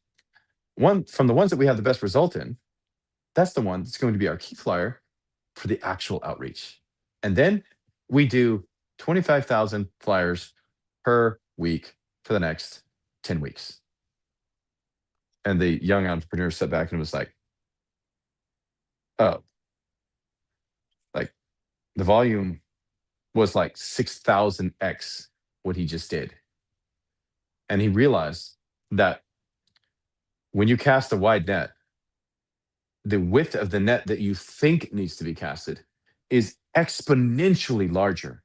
One from the ones that we have the best result in, that's the one that's going to be our key flyer for the actual outreach. And then we do 25,000 flyers per week for the next 10 weeks. And the young entrepreneur sat back and was like, oh, like the volume was like 6,000x what he just did. And he realized that when you cast a wide net, the width of the net that you think needs to be casted is exponentially larger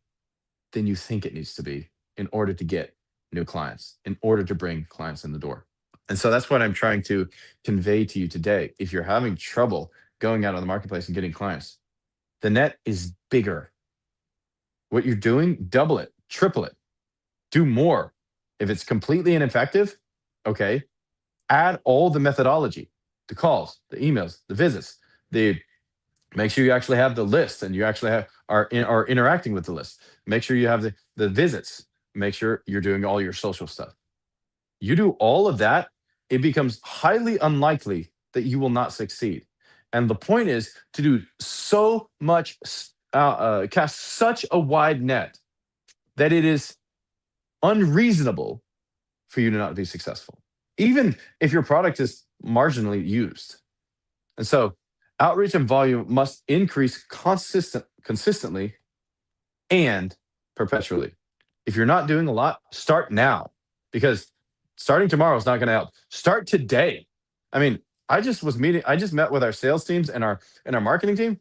than you think it needs to be in order to get new clients, in order to bring clients in the door. And so that's what I'm trying to convey to you today. If you're having trouble going out on the marketplace and getting clients, the net is bigger. What you're doing, double it, triple it, do more. If it's completely ineffective, okay, add all the methodology, the calls, the emails, the visits, the make sure you actually have the list and you actually are interacting with the list. Make sure you have the visits. Make sure you're doing all your social stuff. You do all of that, it becomes highly unlikely that you will not succeed. And the point is to do so much, cast such a wide net that it is unreasonable for you to not be successful, even if your product is marginally used. And so, outreach and volume must increase consistently and perpetually. If you're not doing a lot, start now because starting tomorrow is not going to help. Start today. I mean, I just met with our sales teams and our marketing team,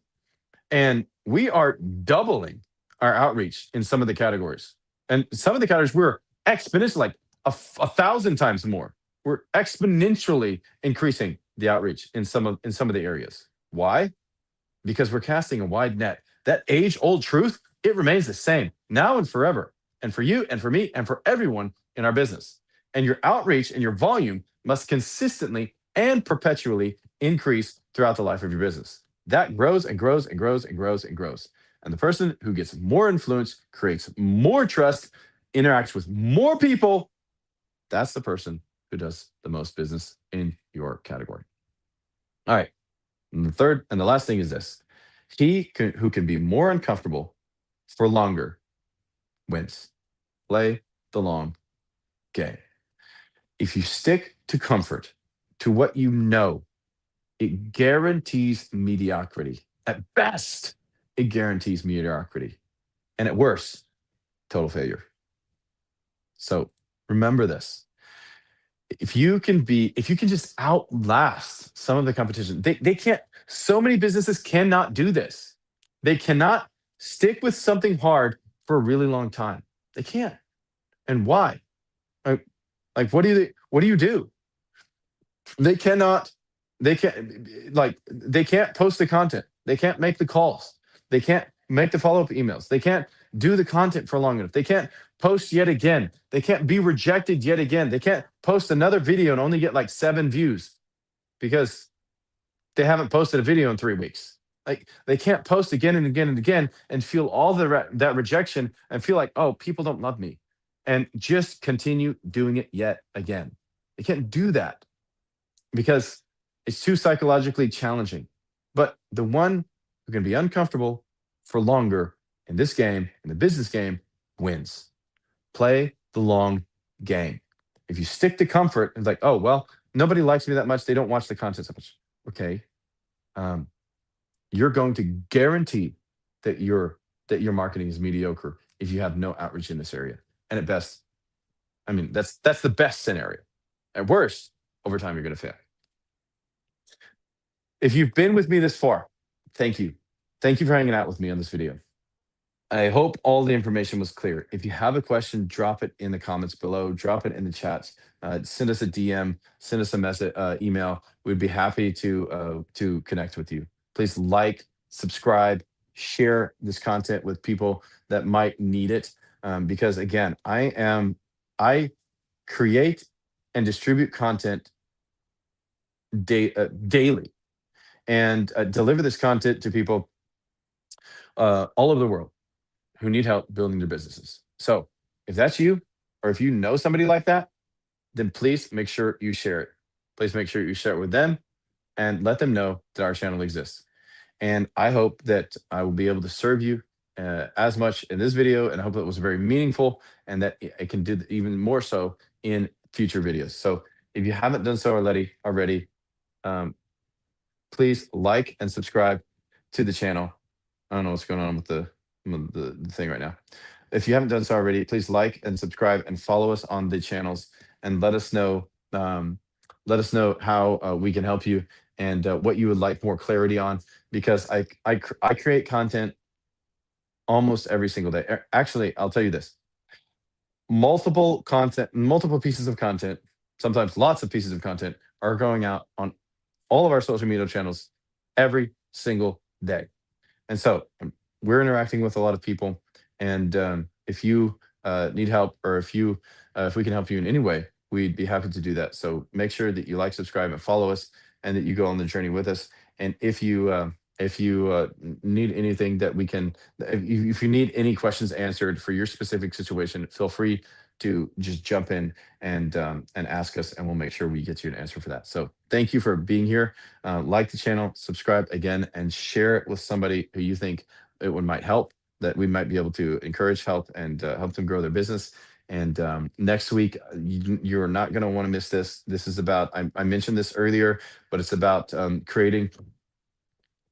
and we are doubling our outreach in some of the categories. And some of the categories we're exponentially like a thousand times more. We're exponentially increasing the outreach in some of the areas. Why? Because we're casting a wide net. That age old truth, it remains the same now and forever. And for you and for me and for everyone in our business. And your outreach and your volume must consistently and perpetually increase throughout the life of your business. That grows and grows and grows and grows and grows. And the person who gets more influence, creates more trust, interacts with more people, that's the person who does the most business in your category. All right. And the third and the last thing is this: who can be more uncomfortable for longer wins. Play the long game. If you stick to comfort, to what you know, it guarantees mediocrity. At best, it guarantees mediocrity. And at worst, total failure. So remember this. If you can just outlast some of the competition, they can't, so many businesses cannot do this. They cannot stick with something hard for a really long time. They can't. And why? Like, what do you do? They cannot, they can't post the content. They can't make the calls. They can't make the follow-up emails. They can't do the content for long enough. They can't post yet again. They can't be rejected yet again. They can't post another video and only get like 7 views because they haven't posted a video in 3 weeks. Like they can't post again and again and again and feel all that rejection and feel like, oh, people don't love me, and just continue doing it yet again. They can't do that because it's too psychologically challenging. But the one who can be uncomfortable for longer in this game, in the business game, wins. Play the long game. If you stick to comfort, it's like, oh, well, nobody likes me that much. They don't watch the content so much. Okay. You're going to guarantee that your marketing is mediocre if you have no outreach in this area. And at best, I mean, that's the best scenario. At worst, over time, you're going to fail. If you've been with me this far, thank you. Thank you for hanging out with me on this video. I hope all the information was clear. If you have a question, drop it in the comments below, drop it in the chats, send us a DM, send us a message, email. We'd be happy to connect with you. Please like, subscribe, share this content with people that might need it. Because again, I create and distribute content daily and deliver this content to people all over the world who need help building their businesses. So if that's you, or if you know somebody like that, then please make sure you share it. Please make sure you share it with them and let them know that our channel exists. And I hope that I will be able to serve you as much in this video, and I hope it was very meaningful and that I can do even more so in future videos. So if you haven't done so already, please like and subscribe to the channel. I don't know what's going on with the thing right now. If you haven't done so already, please like and subscribe and follow us on the channels and let us know how we can help you and what you would like more clarity on, because I create content almost every single day. Actually, I'll tell you this: multiple pieces of content, sometimes lots of pieces of content, are going out on all of our social media channels every single day. And so we're interacting with a lot of people. And if you need help, or if you if we can help you in any way, we'd be happy to do that. So make sure that you like, subscribe, and follow us, and that you go on the journey with us. And if you need anything that we can, if you need any questions answered for your specific situation, feel free to just jump in and ask us, and we'll make sure we get you an answer for that. So thank you for being here. Like the channel, subscribe again, and share it with somebody who you think it would might help, that we might be able to encourage, help, and help them grow their business. And next week, you're not going to want to miss this. This is about, I mentioned this earlier, but it's about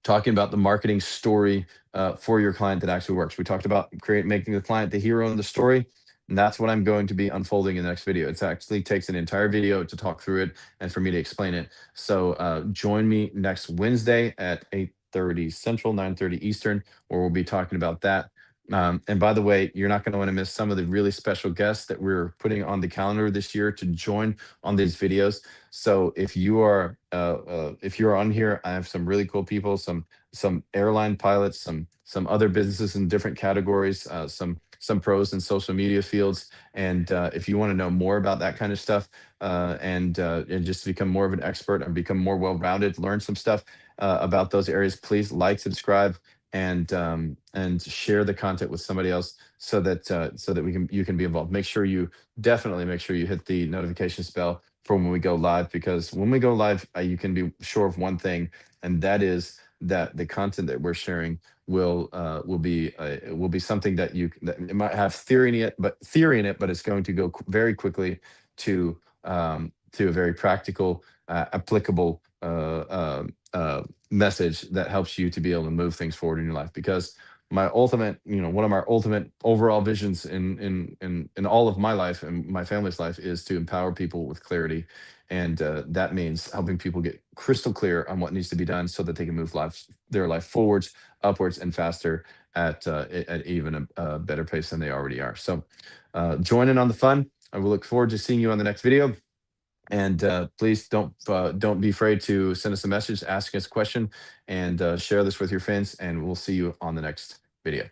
talking about the marketing story for your client that actually works. We talked about making the client the hero in the story. And that's what I'm going to be unfolding in the next video. It actually takes an entire video to talk through it and for me to explain it. So join me next Wednesday at 8:30 Central, 9:30 Eastern, where we'll be talking about that. And by the way, you're not going to want to miss some of the really special guests that we're putting on the calendar this year to join on these videos. So if you're on here, I have some really cool people, some airline pilots, some other businesses in different categories, some pros in social media fields. And if you want to know more about that kind of stuff, and just become more of an expert and become more well-rounded, learn some stuff about those areas, please like, subscribe, and share the content with somebody else, so that you can be involved. Definitely make sure you hit the notifications bell for when we go live, because when we go live, you can be sure of one thing, and that is that the content that we're sharing will be something that it might have theory in it, but it's going to go very quickly to a very practical, applicable message that helps you to be able to move things forward in your life. Because one of my ultimate overall visions in all of my life and my family's life is to empower people with clarity. And that means helping people get crystal clear on what needs to be done so that they can move their life forwards, upwards, and faster at even a better pace than they already are. So join in on the fun. I will look forward to seeing you on the next video. And please don't be afraid to send us a message, ask us a question, and share this with your friends. And we'll see you on the next video.